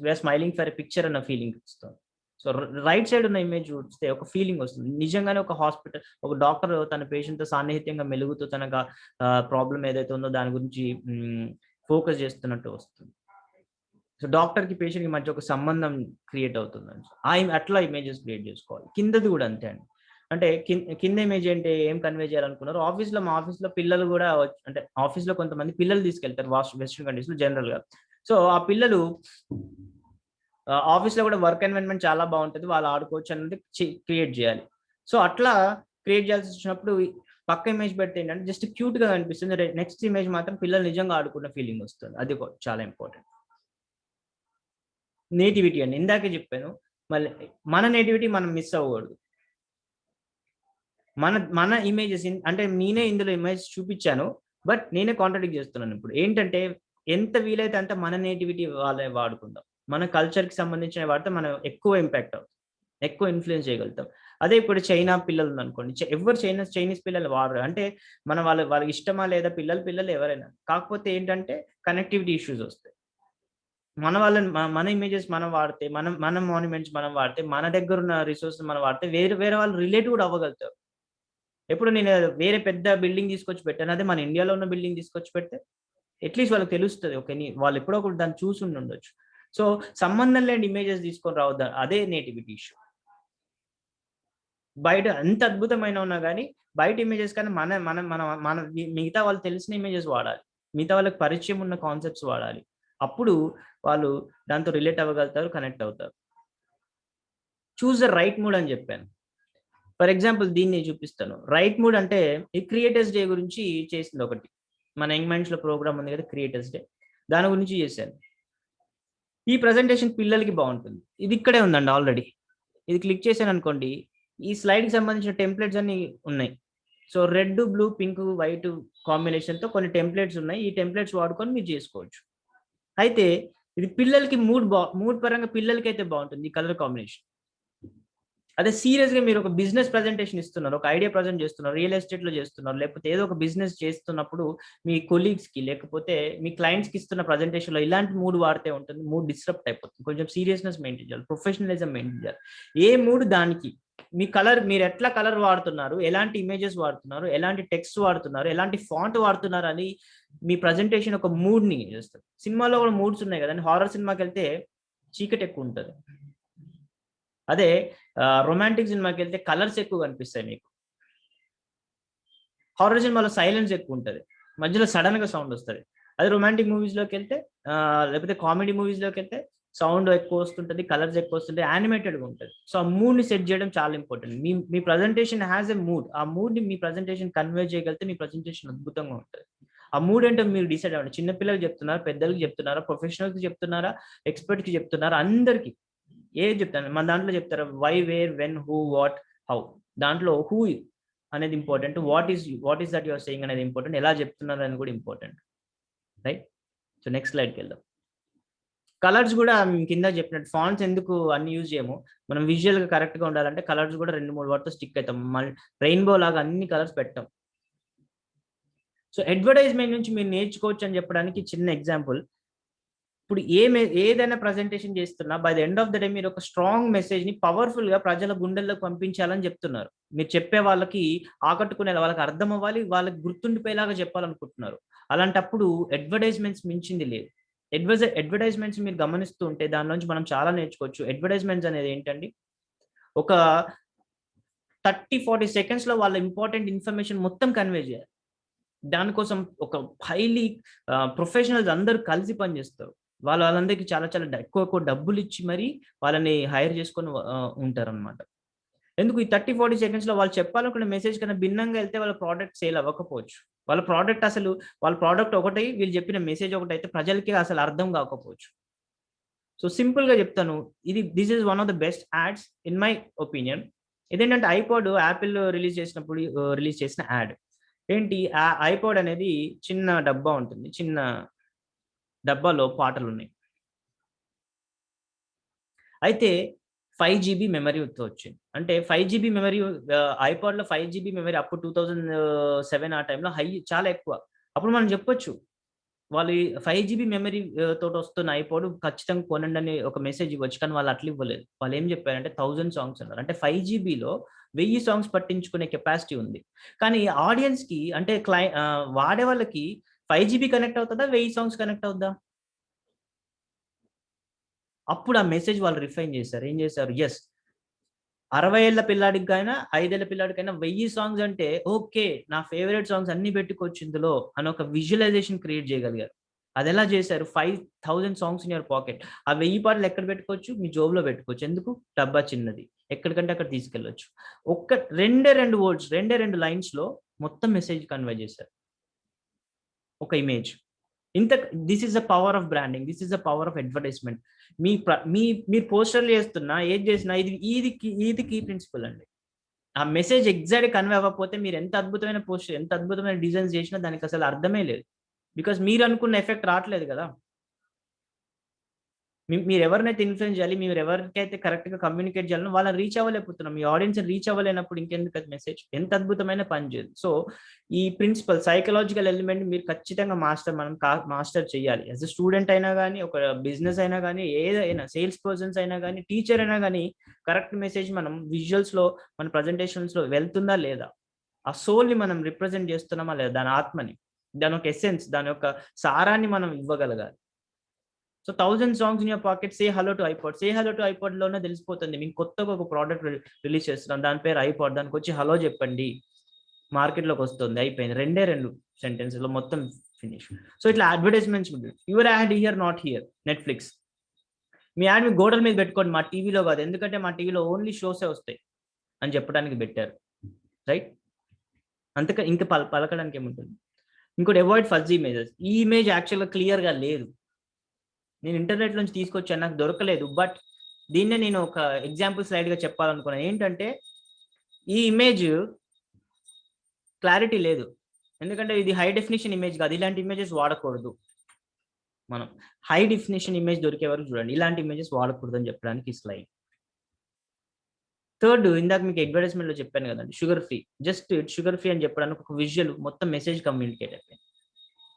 we're smiling for a picture అన్న ఫీలింగ్ ఇస్తుంది. సో రైట్ సైడ్ ఉన్న ఇమేజ్ చూస్తే ఒక ఫీలింగ్ వస్తుంది. నిజంగానే ఒక హాస్పిటల్, ఒక డాక్టర్ తన పేషెంట్‌తో సాన్నిహిత్యంగా మెలుగుతూ తనకు ప్రాబ్లమ్ ఏదైతే ఉందో దాని గురించి ఫోకస్ చేస్తున్నట్టు వస్తుంది. సో డాక్టర్‌కి, పేషెంట్‌కి మధ్య ఒక సంబంధం క్రియేట్ అవుతుందండి. అట్లా ఇమేజెస్ క్రియేట్ చేసుకోవాలి. కిందది కూడా అంతే అండి. అంటే కింద ఇమేజ్ ఏంటి, ఏం కన్వే చేయాలనుకున్నారు? మా ఆఫీస్‌లో పిల్లలు కూడా అంటే ఆఫీస్‌లో కొంతమంది పిల్లలు తీసుకెళ్తారు వెస్టర్న్ కంట్రీస్‌లో జనరల్‌గా. సో ఆ పిల్లలు ఆఫీస్‌లో కూడా వర్క్ ఎన్వైరన్మెంట్ చాలా బాగుంటది, వాళ్ళు ఆడుకోవచ్చు అనేది క్రియేట్ చేయాలి. సో అట్లా క్రియేట్ చేయాల్సి వచ్చినప్పుడు పక్క ఇమేజ్ పెడితే ఏంటంటే జస్ట్ క్యూట్‌గా కనిపిస్తుంది. నెక్స్ట్ ఇమేజ్ మాత్రం పిల్లలు నిజంగా ఆడుకున్న ఫీలింగ్ వస్తుంది. అది చాలా ఇంపార్టెంట్. నేటివిటీ అండి. ఇందాకే చెప్పాను. మళ్ళీ మన నేటివిటీ మనం మిస్ అవ్వకూడదు. మన ఇమేజెస్ అంటే నేనే ఇందులో ఇమేజ్ చూపించాను. బట్ నేనే కాంట్రాడిక్ట్ చేస్తున్నాను ఇప్పుడు. ఏంటంటే ఎంత వీలైతే అంత మన నేటివిటీ వాడుకుందాం. మన కల్చర్‌కి సంబంధించినవి వాడితే మనం ఎక్కువ ఇంపాక్ట్ అవుతాం, ఎక్కువ ఇన్‌ఫ్లూయెన్స్ చేయగలుగుతాం. అదే ఇప్పుడు చైనా పిల్లలు ఉందనుకోండి. ఎవరు చైనీస్ పిల్లలు వాడరు. అంటే వాళ్ళకి ఇష్టమా లేదా, పిల్లలు ఎవరైనా. కాకపోతే ఏంటంటే కనెక్టివిటీ ఇష్యూస్ వస్తాయి. మన ఇమేజెస్ మనం వాడితే, మన మాన్యుమెంట్స్ మనం వాడితే, మన దగ్గరున్న రిసోర్సెస్ మనం వాడితే వేరే వాళ్ళు రిలేట్ కూడా అవ్వగలుగుతారు. ఎప్పుడు నేను వేరే పెద్ద బిల్డింగ్ తీసుకొచ్చి పెట్టాను. అదే మన ఇండియాలో ఉన్న బిల్డింగ్ తీసుకొచ్చి పెడితే అట్‌లీస్ట్ వాళ్ళకి తెలుస్తది. ఓకే. వాళ్ళు ఎప్పుడో ఒకటి దాన్ని చూసుండొచ్చు. సో సంబంధం లేని ఇమేజెస్ తీసుకొని రావద్దు. అదే నేటివిటీ ఇష్యూ. బయట ఎంత అద్భుతమైన ఉన్నా గానీ, బయట ఇమేజెస్ కన్నా మన మన మన మన మిగతా వాళ్ళు తెలిసిన ఇమేజెస్ వాడాలి. మిగతా వాళ్ళకి పరిచయం ఉన్న కాన్సెప్ట్స్ వాడాలి. అప్పుడు వాళ్ళు దాంతో రిలేట్ అవ్వగలుగుతారు, కనెక్ట్ అవుతారు. చూస్ ద రైట్ మూడ్ అని చెప్పాను. ఫర్ ఎగ్జాంపుల్ దీన్ని చూపిస్తాను. రైట్ మూడ్ అంటే ఈ క్రియేటర్స్ డే గురించి చేసింది ఒకటి. మన యంగ్ మైండ్స్‌లో ప్రోగ్రామ్ ఉంది కదా, క్రియేటర్స్ డే. దాని గురించి చేశాను. ఈ ప్రెజెంటేషన్ పిల్లలకి బావుంటుంది. ఇది ఇక్కడే ఉందండి ఆల్రెడీ. ఇది క్లిక్ చేశాననుకోండి, ఈ స్లైడ్‌కి సంబంధించిన టెంప్లేట్స్ అన్నీ ఉన్నాయి. So red, blue, pink, white కాంబినేషన్‌తో కొన్ని టెంప్లేట్స్ ఉన్నాయి. ఈ టెంప్లేట్స్ వాడుకొని మీరు చేసుకోవచ్చు. అయితే ఇది పిల్లలకి మూడ్ పరంగా పిల్లలకైతే బావుంటుంది ఈ కలర్ కాంబినేషన్. అదే సీరియస్‌గా మీరు ఒక బిజినెస్ ప్రెజెంటేషన్ ఇస్తున్నారు, ఒక ఐడియా ప్రెజెంట్ చేస్తున్నారు, రియల్ ఎస్టేట్‌లో చేస్తున్నారు, లేకపోతే ఏదో ఒక బిజినెస్ చేస్తున్నప్పుడు మీ కొలీగ్స్‌కి లేకపోతే మీ క్లయింట్స్‌కి ఇస్తున్న ప్రెజెంటేషన్‌లో ఇలాంటి మూడ్ వాడితే ఉంటుంది. మూడ్ డిస్టర్బ్ అయిపోతుంది. కొంచెం సీరియస్‌నెస్ మెయింటైన్ చేయాలి, ప్రొఫెషనలిజం మెయింటైన్ చేయాలి. ఏ మూడ్ దానికి. మీరు ఎట్లా కలర్ వాడుతున్నారు, ఎలాంటి ఇమేజెస్ వాడుతున్నారు, ఎలాంటి టెక్స్ట్ వాడుతున్నారు, ఎలాంటి ఫాంట్ వాడుతున్నారు అని మీ ప్రెజెంటేషన్ ఒక మూడ్‌ని చేస్తది. సినిమాలో కూడా మూడ్స్ ఉన్నాయి కదండీ. హారర్ సినిమాకెళ్తే చీకటి ఎక్కువ ఉంటది. అదే రొమాంటిక్ సినిమాకెళ్తే కలర్స్ ఎక్కువ కనిపిస్తాయి మీకు. హారర్ సినిమాలో సైలెన్స్ ఎక్కువుంటది. మధ్యలో సడెన్‌గా సౌండ్ వస్తది. అదే రొమాంటిక్ మూవీస్‌లోకెళ్తే లేకపోతే కామెడీ మూవీస్‌లోకెళ్తే సౌండ్ ఎక్కువ వస్తుంటది, కలర్స్ ఎక్కువ వస్తుంటాయి, యానిమేటెడ్‌గా ఉంటది. సో, ఆ మూడ్‌ని సెట్ చేయడం చాలా important. Me me presentation has a mood. ఆ మూడ్‌ని మీ ప్రెజెంటేషన్ కన్వే చేయగలిగితే మీ ప్రెజెంటేషన్ అద్భుతంగా ఉంటది. ఆ మూడ్ ఏంటో మీరు డిసైడ్ అవ్వండి. చిన్న పిల్లలకి చెప్తున్నారా? పెద్దలకి చెప్తున్నారా? ప్రొఫెషనల్స్‌కి చెప్తున్నారా? ఎక్స్‌పర్ట్‌కి చెప్తున్నారా? అందరికి. ఏది చెప్తాను. మన దాంట్లో చెప్తారా? Why, where, when, who, what, how. దాంట్లో హూ అనేది important. What is that you are saying అనేది ఇంపార్టెంట్. ఎలా చెప్తున్నారు అనేది కూడా ఇంపార్టెంట్. రైట్? సో నెక్స్ట్ స్లైడ్‌కెళ్దాం. కలర్స్ కూడా కింద చెప్పినట్టు ఫాంట్స్ ఎందుకు అన్ని యూజ్ చేయము. మనం విజువల్‌గా కరెక్ట్‌గా ఉండాలంటే కలర్స్ కూడా 2, 3 వాటితో స్టిక్ అయితాం. రెయిన్‌బో లాగా అన్ని కలర్స్ పెట్టం. సో అడ్వర్టైజ్‌మెంట్ నుంచి మీరు నేర్చుకోవచ్చు అని చెప్పడానికి చిన్న ఎగ్జాంపుల్. ఇప్పుడు ఏదైనా ప్రెజెంటేషన్ చేస్తున్నా by the end of the day మీరు ఒక స్ట్రాంగ్ మెసేజ్‌ని పవర్‌ఫుల్‌గా ప్రజల గుండెల్లోకి పంపించాలని చెప్తున్నారు. మీరు చెప్పే వాళ్ళకి ఆకట్టుకునేలా, వాళ్ళకి అర్థం అవ్వాలి, వాళ్ళకి గుర్తుండిపోయేలాగా చెప్పాలనుకుంటున్నారు. అలాంటప్పుడు అడ్వర్టైజ్‌మెంట్స్ మించింది లేదు. అడ్వర్టైజ్‌మెంట్స్ మీరు గమనిస్తూ ఉంటే దాని నుంచి మనం చాలా నేర్చుకోవచ్చు. అడ్వర్టైజ్‌మెంట్స్ అనేది ఏంటండి, ఒక 30, 40 సెకండ్స్‌లో వాళ్ళ ఇంపార్టెంట్ ఇన్ఫర్మేషన్ మొత్తం కన్వే చేయాలి. దానికోసం ఒక హైలీ ప్రొఫెషనల్స్ అందరూ కలిసి పనిచేస్తారు. వాళ్ళందరికీ చాలా చాలా ఎక్కువ డబ్బులిచ్చి మరీ వాళ్ళని హైర్ చేసుకొని ఉంటారనమాట. ఎందుకు ఈ 30, 40 సెకండ్స్‌లో వాళ్ళు చెప్పాలనుకున్న మెసేజ్ కన్నా భిన్నంగా ఎళ్తే వాళ్ళ ప్రొడక్ట్ సేల్ అవ్వకపోవచ్చు. వాళ్ళ ప్రొడక్ట్ ఒకటి, వీళ్ళు చెప్పిన మెసేజ్ ఒకటైతే ప్రజలకి అసలు అర్థం కాకపోవచ్చు. సో సింపుల్‌గా చెప్తాను. This is one of the best ads in my opinion. ఇదేంటంటే ఐపాడ్ యాపిల్ రిలీజ్ చేసినప్పుడు రిలీజ్ చేసిన యాడ్. ఏంటి ఐపాడ్ అనేది చిన్న డబ్బా ఉంటుంది. చిన్న డబ్బాలో పాటలున్నాయి. అయితే 5 GB మెమరీతో వచ్చింది. అంటే 5 GB మెమరీ ఐపాడ్‌లో 5 GB మెమరీ అప్పుడు 2007 ఆ టైంలో చాలా ఎక్కువ. అప్పుడు మనం చెప్పొచ్చు. వాళ్ళు 5 GB మెమరీ తోటి వస్తున్న ఐపాడ్ ఖచ్చితంగా కొనండి అని ఒక మెసేజ్ ఇవ్వచ్చు. కానీ వాళ్ళు అట్లా ఇవ్వలేదు. వాళ్ళు ఏం చెప్పారంటే 1000 సాంగ్స్ అన్నారు. అంటే 5 GBలో 1000 సాంగ్స్ పట్టించుకునే కెపాసిటీ ఉంది. కానీ ఆడియన్స్‌కి అంటే వాడే వాళ్ళకి 5 GB కనెక్ట్ అవుతదా? 1000 సాంగ్స్ కనెక్ట్ అవుద్దా? అప్పుడు ఆ మెసేజ్ వాళ్ళు రిఫైన్ చేశారు. ఏం చేశారు? యెస్. 60 ఏళ్ల పిల్లాడికైనా, 5 ఏళ్ల పిల్లాడికైనా 1000 సాంగ్స్ అంటే ఓకే. నా ఫేవరైట్ సాంగ్స్ అన్నీ పెట్టుకోవచ్చు ఇందులో అని ఒక విజువలైజేషన్ క్రియేట్ చేయగలిగారు. అదెలా చేశారు? 5000 సాంగ్స్ ఇన్ యువర్ పాకెట్. ఆ 1000 పాటలు ఎక్కడ పెట్టుకోవచ్చు? మీ జోబులో పెట్టుకోవచ్చు. ఎందుకు? డబ్బా చిన్నది. ఎక్కడికంటే అక్కడ తీసుకెళ్ళొచ్చు. రెండే 2 వర్డ్స్, రెండే 2 లైన్స్‌లో మొత్తం మెసేజ్ కన్వే చేశారు. ఒక image. This is the power of branding. This is the power of advertisement. మీరు పోస్టర్‌లు చేస్తున్నా, ఏది చేసినా ఇది కీ ప్రిన్సిపల్ అండి. ఆ మెసేజ్ ఎగ్జాక్ట్‌గా కన్వే అవ్వకపోతే మీరు ఎంత అద్భుతమైన పోస్టర్, ఎంత అద్భుతమైన డిజైన్స్ చేసినా దానికి అసలు అర్థమే లేదు. బికాజ్ మీరు అనుకున్న ఎఫెక్ట్ రావట్లేదు కదా! మీరు ఎవరినైతే ఇన్‌ఫ్లుయెన్స్ చేయాలి, మీరు ఎవరికైతే కరెక్ట్‌గా కమ్యూనికేట్ చేయాలో వాళ్ళని రీచ్ అవ్వలేకపోతున్నాం. మీ ఆడియన్స్‌ని రీచ్ అవ్వలేనప్పుడు ఇంకెందుకు అది మెసేజ్? ఎంత అద్భుతమైన పని చేయదు. సో, ఈ ప్రిన్సిపల్ సైకలాజికల్ ఎలిమెంట్ మీరు ఖచ్చితంగా మాస్టర్ చేయాలి. యాస్ ఎ స్టూడెంట్ అయినా గాని, ఒక బిజినెస్ అయినా గాని, ఏదైనా సేల్స్ పర్సన్స్ అయినా గాని, టీచర్ అయినా గాని కరెక్ట్ మెసేజ్ మనం విజువల్స్‌లో, మన ప్రెజెంటేషన్స్‌లో వెళ్తుందా లేదా? ఆ సోల్‌ని మనం రిప్రజెంట్ చేస్తున్నామా లేదా? దాని ఆత్మని, దాని యొక్క ఎసెన్స్, దాని యొక్క సారాన్ని మనం ఇవ్వగలగాలి. So 1000 songs in your pocket. Say hello to iPod. Say hello to ఐపాడ్‌లోనే తెలిసిపోతుంది. మేము కొత్తగా ఒక ప్రొడక్ట్ రిలీజ్ చేస్తున్నాం. దాని పేరు ఐపాడ్. దానికొచ్చి హలో చెప్పండి. మార్కెట్‌లోకి వస్తుంది. అయిపోయింది. రెండే 2 సెంటెన్స్‌లో మొత్తం ఫినిష్. సో ఇట్లా అడ్వర్టైజ్‌మెంట్స్ ఉంటాయి. Your ad here not here. Netflix. మీ యాడ్ మీ గోడల మీద పెట్టుకోండి. మా టీవీలో కాదు. ఎందుకంటే మా టీవీలో ఓన్లీ షోసే వస్తాయి అని చెప్పడానికి పెట్టారు. రైట్? ఇంకా పలకడానికి ఏముంటుంది? ఇంకోటి అవాయిడ్ ఫజ్జీ ఇమేజెస్. ఈ ఇమేజ్ యాక్చువల్‌గా క్లియర్‌గా లేదు. నేను ఇంటర్నెట్ నుంచి తీసుకొచ్చాను. నాకు దొరకలేదు. బట్ దీన్నే నేను ఒక ఎగ్జాంపుల్ స్లైడ్‌గా చెప్పాలనుకున్నాను. ఏంటంటే ఈ ఇమేజ్ క్లారిటీ లేదు. ఎందుకంటే ఇది హై డెఫినిషన్ ఇమేజ్ కాదు. ఇలాంటి ఇమేజెస్ వాడకూడదు. మనం హై డెఫినిషన్ ఇమేజ్ దొరికే వరకు చూడండి. ఇలాంటి ఇమేజెస్ వాడకూడదు అని చెప్పడానికి ఈ స్లైడ్. థర్డ్, ఇందాక మీకు అడ్వర్టైజ్‌మెంట్‌లో చెప్పాను కదండీ! Sugar free. Just sugar free అని చెప్పడానికి ఒక విజువల్ మొత్తం మెసేజ్ కమ్యూనికేట్ అయిపోయింది.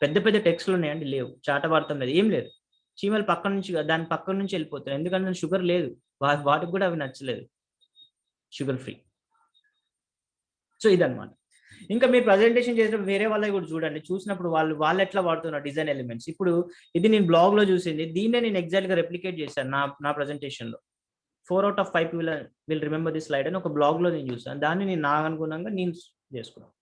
పెద్ద పెద్ద టెక్స్ట్‌లు ఉన్నాయండి? లేవు. చాటవార్తం లేదు. ఏం లేదు. చీమలు దాని పక్కన నుంచి వెళ్ళిపోతున్నాయి. ఎందుకంటే షుగర్ లేదు. వాటికి కూడా అవి నచ్చలేదు. Sugar free. సో ఇదన్నమాట. ఇంకా మీరు ప్రెజెంటేషన్ చేసినప్పుడు వేరే వాళ్ళవి కూడా చూడండి. చూసినప్పుడు వాళ్ళు ఎట్లా వాడుతున్నారు డిజైన్ ఎలిమెంట్స్. ఇప్పుడు ఇది నేను బ్లాగ్‌లో చూసింది. దీన్నే నేను ఎగ్జాక్ట్‌గా రెప్లికేట్ చేశాను నా ప్రెజెంటేషన్‌లో. 4 out of 5 people will remember this slide అని ఒక బ్లాగ్‌లో నేను చూసాను. దాన్ని నేను నా అనుగుణంగా నేను చేసుకున్నాను.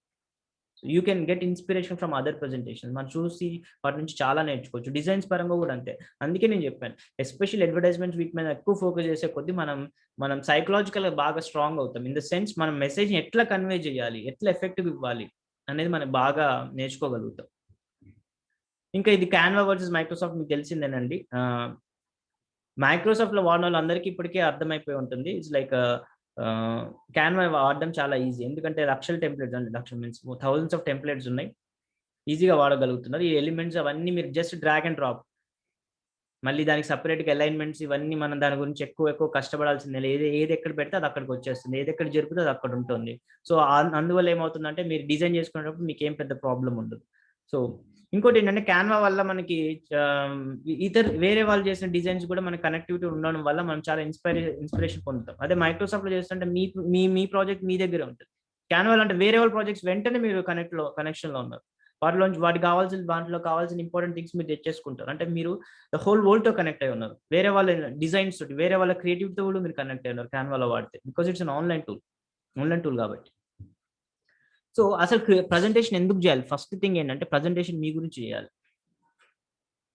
You can get inspiration from other presentations. మనం చూసి వాటి నుంచి చాలా నేర్చుకోవచ్చు. డిజైన్స్ పరంగా కూడా అంతే. అందుకే నేను చెప్పాను. ఎస్పెషల్లీ అడ్వర్టైజ్‌మెంట్స్ వీటి మీద ఎక్కువ ఫోకస్ చేసే కొద్దీ మనం సైకలాజికల్‌గా బాగా స్ట్రాంగ్ అవుతాం. ఇన్ ద సెన్స్ మనం మెసేజ్‌ని ఎట్లా కన్వే చేయాలి, ఎట్లా ఎఫెక్టివ్‌గా ఇవ్వాలి అనేది మనం బాగా నేర్చుకోగలుగుతాం. ఇంకా ఇది కాన్వా వర్సెస్ మైక్రోసాఫ్ట్ మీకు తెలిసిందేనండి. మైక్రోసాఫ్ట్‌లో వాడినోళ్ళందరికీ ఇప్పటికే అర్థమైపోయి ఉంటుంది. ఇట్స్ లైక్ కాన్వా వాడడం చాలా ఈజీ. ఎందుకంటే లక్షల టెంప్లేట్స్ అండి. లక్షలు మీన్స్ థౌసండ్స్ ఆఫ్ టెంప్లేట్స్ ఉన్నాయి. ఈజీగా వాడగలుగుతున్నారు. ఈ ఎలిమెంట్స్ అవన్నీ మీరు జస్ట్ డ్రాగ్ అండ్ డ్రాప్. మళ్ళీ దానికి సెపరేట్‌గా అలైన్‌మెంట్స్ ఇవన్నీ మనం దాని గురించి ఎక్కువ కష్టపడాల్సిందే లేదు. ఏది ఎక్కడ పెడితే అది అక్కడికి వచ్చేస్తుంది. ఏది ఎక్కడ జరిపితే అది అక్కడ ఉంటుంది. సో, అందువల్ల ఏమవుతుందంటే మీరు డిజైన్ చేసుకునేటప్పుడు మీకేం పెద్ద ప్రాబ్లమ్ ఉండదు. సో, ఇంకోటి ఏంటంటే కాన్వా వల్ల మనకి వేరే వాళ్ళు చేసిన డిజైన్స్ కూడా మనకి కనెక్టివిటీ ఉండడం వల్ల మనం చాలా ఇన్స్పిరేషన్ పొందుతాం. అదే మైక్రోసాఫ్ట్‌లో చేస్తుంటే మీ ప్రాజెక్ట్ మీ దగ్గరే ఉంటుంది. కాన్వాలో అంటే వేరే వాళ్ళ ప్రాజెక్ట్స్ వెంటనే మీరు కనెక్షన్‌లో ఉన్నారు. దాంట్లో కావాల్సిన ఇంపార్టెంట్ థింగ్స్ మీరు తెచ్చేసుకుంటారు. అంటే మీరు ద హోల్ వరల్డ్‌తో కనెక్ట్ అయ్యి ఉన్నారు. వేరే వాళ్ళ డిజైన్స్ తోటి, వేరే వాళ్ళ క్రియేటివిటీతో కూడా మీరు కనెక్ట్ అయ్యి ఉన్నారు కాన్వాలో వాడితే. Because it's an online tool కాబట్టి. సో, అసలు ప్రెజెంటేషన్ ఎందుకు చేయాలి? ఫస్ట్ థింగ్ ఏంటంటే ప్రెజెంటేషన్ మీ గురించి చేయాలి.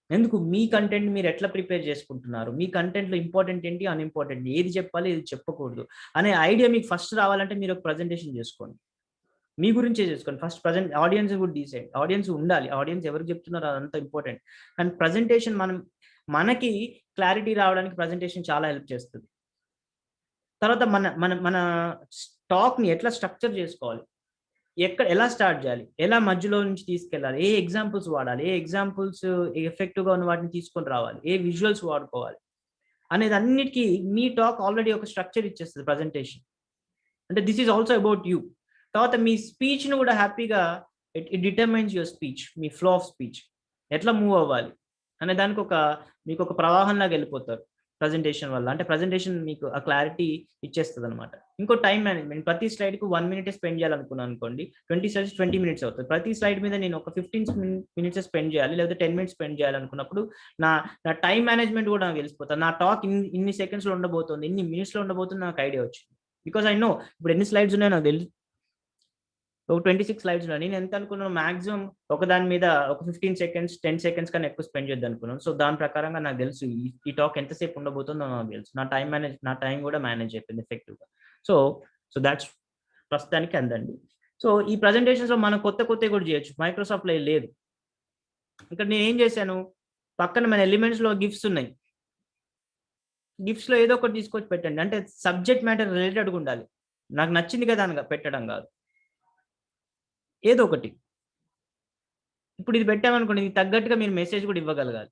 ఎందుకు? మీ కంటెంట్ మీరు ఎట్లా ప్రిపేర్ చేసుకుంటున్నారు? మీ కంటెంట్‌లో ఇంపార్టెంట్ ఏంటి? అన్‌ఇంపార్టెంట్ ఏది చెప్పాలి? ఏది చెప్పకూడదు? అనే ఐడియా మీకు ఫస్ట్ రావాలంటే మీరు ఒక ప్రెజెంటేషన్ చేసుకోండి. మీ గురించే చేసుకోండి. ఫస్ట్ ఆడియన్స్ కూడా డిసైడ్. ఆడియన్స్ ఉండాలి. ఆడియన్స్ ఎవరికి చెప్తున్నారో అదంతా ఇంపార్టెంట్. కానీ ప్రెజెంటేషన్ మనకి క్లారిటీ రావడానికి ప్రెజెంటేషన్ చాలా హెల్ప్ చేస్తది. తర్వాత మన టాక్‌ని ఎట్లా స్ట్రక్చర్ చేసుకోవాలి? ఎలా స్టార్ట్ చేయాలి? ఎలా మధ్యలో నుంచి తీసుకెళ్ళాలి? ఏ ఎగ్జాంపుల్స్ వాడాలి? ఏ ఎగ్జాంపుల్స్ ఎఫెక్టివ్‌గా ఉన్న వాటిని తీసుకొని రావాలి? ఏ విజువల్స్ వాడుకోవాలి? అనేది అన్నిటికీ మీ టాక్ ఆల్రెడీ ఒక స్ట్రక్చర్ ఇచ్చేస్తుంది ప్రజెంటేషన్. అంటే this is also about you. తర్వాత మీ స్పీచ్ను కూడా హ్యాపీగా it determines your speech, me flow of speech ఎట్లా మూవ్ అవ్వాలి అనే దానికి మీకు ఒక ప్రవాహంలాగా వెళ్ళిపోతారు ప్రజెంటేషన్ వల్ల. అంటే ప్రజెంటేషన్ మీకు ఆ క్లారిటీ ఇచ్చేస్తుంది అనమాట. ఇంకో టైం మేనేజ్మెంట్. ప్రతి స్లైడ్కి 1 minute స్పెండ్ చేయాలనుకున్నాను అనుకోండి, 20 slides 20 minutes అవుతుంది. ప్రతి స్లైడ్ మీద నేను ఒక 15 minutes స్పెండ్ చేయాలి, లేకపోతే 10 minutes స్పెండ్ చేయాలనుకున్నప్పుడు నా నా టైం మేనేజ్మెంట్ కూడా నాకు తెలిసిపోతుంది. నా టాక్ ఇన్ని సెకండ్స్లో ఉండబోతుంది, ఇన్ని మినిట్స్లో ఉండబోతుంది, నాకు ఐడియా వచ్చింది. బికాస్ ఐ నో ఇప్పుడు ఎన్ని స్లైడ్స్ ఉన్నాయో నాకు తెలుసు. ఒక 26 slides ఉన్నాయి. నేను ఎంత అనుకున్నాను, మాక్సిమం ఒకదాని మీద ఒక 15 seconds 10 seconds కన్నా ఎక్కువ స్పెండ్ చేద్దాం అనుకున్నాను. సో దాని ప్రకారంగా నాకు తెలుసు ఈ టాక్ ఎంతసేపు ఉండబోతుందో నాకు తెలుసు. నా టైం కూడా మేనేజ్ అయిపోయింది ఎఫెక్టివ్గా. సో దాట్స్ ప్రస్తుతానికి అందండి. సో ఈ ప్రజెంటేషన్స్లో మనం కొత్తవి కూడా చేయొచ్చు. మైక్రోసాఫ్ట్లో లేదు. ఇక్కడ నేను ఏం చేశాను, పక్కన మన ఎలిమెంట్స్లో గిఫ్ట్స్ ఉన్నాయి. గిఫ్ట్స్లో ఏదో ఒకటి తీసుకొచ్చి పెట్టండి. అంటే సబ్జెక్ట్ మ్యాటర్ రిలేటెడ్గా ఉండాలి. నాకు నచ్చింది కదా అని పెట్టడం కాదు, ఏదో ఒకటి. ఇప్పుడు ఇది పెట్టామనుకోండి, ఇది తగ్గట్టుగా మీరు మెసేజ్ కూడా ఇవ్వగలగాలి.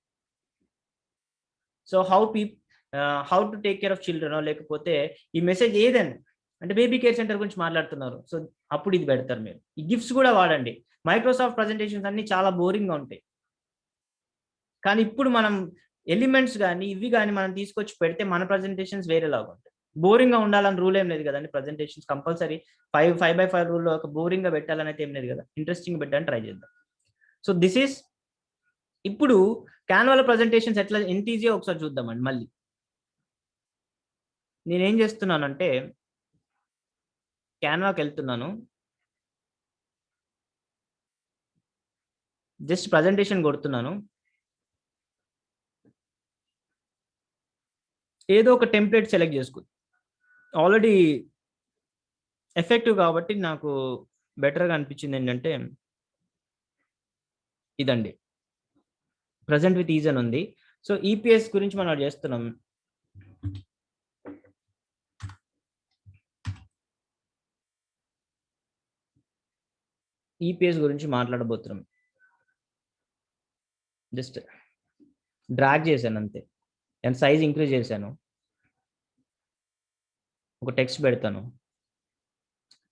So how to take care of children, లేకపోతే ఈ మెసేజ్ ఏదైనా, అంటే బేబీ కేర్ సెంటర్ గురించి మాట్లాడుతున్నారు, సో అప్పుడు ఇది పెడతారు మీరు. ఈ గిఫ్ట్స్ కూడా వాడండి. మైక్రోసాఫ్ట్ ప్రజెంటేషన్స్ అన్ని చాలా బోరింగ్గా ఉంటాయి, కానీ ఇప్పుడు మనం ఎలిమెంట్స్ కానీ ఇవి కానీ మనం తీసుకొచ్చి పెడితే మన ప్రజెంటేషన్స్ వేరేలాగా ఉంటాయి. బోరింగ్గా ఉండాలని రూల్ ఏం లేదు కదండి. ప్రజెంటేషన్స్ కంపల్సరీ 5x5 రూల్లో ఒక బోరింగ్గా పెట్టాలని అయితే ఏం లేదు కదా. ఇంట్రెస్టింగ్ పెట్టాలని ట్రై చేద్దాం. సో దిస్ ఈస్ ఇప్పుడు క్యాన్వాలో ప్రజెంటేషన్స్ ఎంత ఈజీగా ఒకసారి చూద్దామండి. మళ్ళీ నేనేం చేస్తున్నానంటే క్యాన్వాకి వెళ్తున్నాను, జస్ట్ ప్రజెంటేషన్ కొడుతున్నాను, ఏదో ఒక టెంప్లెట్ సెలెక్ట్ చేసుకో. ఆల్రెడీ ఎఫెక్టివ్ కాబట్టి నాకు బెటర్గా అనిపించింది ఏంటంటే ఇదండి, ప్రజెంట్ విత్ ఈజ్ అని ఉంది. సో ఈపీఎస్ గురించి మనం చేస్తున్నాం. ఈపీఎస్ గురించి మాట్లాడబోతున్నాం. జస్ట్ డ్రాగ్ చేశాను అంతే, అండ్ సైజ్ ఇంక్రీజ్ చేశాను. ఒక టెక్స్ట్ పెడతాను.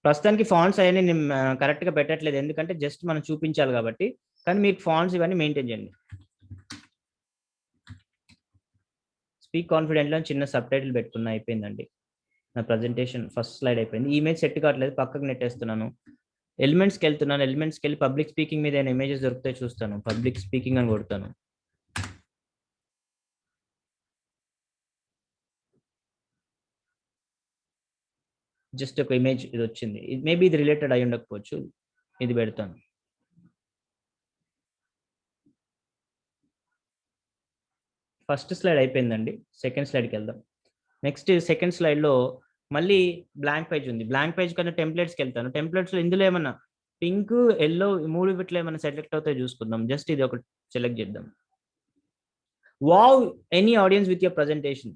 ప్రస్తుతానికి ఫాంట్స్ అవన్నీ నేను కరెక్ట్గా పెట్టట్లేదు, ఎందుకంటే జస్ట్ మనం చూపించాలి కాబట్టి. కానీ మీకు ఫాంట్స్ ఇవన్నీ మెయింటైన్ చేయండి. స్పీక్ కాన్ఫిడెంట్లో చిన్న సబ్ టైటిల్ పెట్టుకున్నా, అయిపోయిందండి నా ప్రజెంటేషన్. ఫస్ట్ స్లైడ్ అయిపోయింది. ఇమేజ్ సెట్ కావట్లేదు, పక్కకు నెట్టేస్తున్నాను. ఎలిమెంట్స్కి వెళ్తున్నాను. ఎలిమెంట్స్కి వెళ్ళి పబ్లిక్ స్పీకింగ్ మీద ఏమైనా ఇమేజెస్ దొరికితే చూస్తాను. పబ్లిక్ స్పీకింగ్ అని కొడతాను. జస్ట్ ఒక ఇమేజ్ ఇది వచ్చింది. మేబీ ఇది రిలేటెడ్ అయి ఉండకపోవచ్చు, ఇది పెడతాను. ఫస్ట్ స్లైడ్ అయిపోయిందండి. సెకండ్ స్లైడ్కి వెళ్దాం. నెక్స్ట్ సెకండ్ స్లైడ్లో మళ్ళీ బ్లాంక్ పేజ్ ఉంది. బ్లాంక్ పేజ్ కన్నా టెంప్లెట్స్కి వెళ్తాను. టెంప్లెట్స్లో ఇందులో ఏమన్నా పింక్ ఎల్లో 3 బిట్లో ఏమైనా సెలెక్ట్ అవుతాయి చూసుకుందాం. జస్ట్ ఇది ఒకటి సెలెక్ట్ చేద్దాం. Wow any audience with your presentation.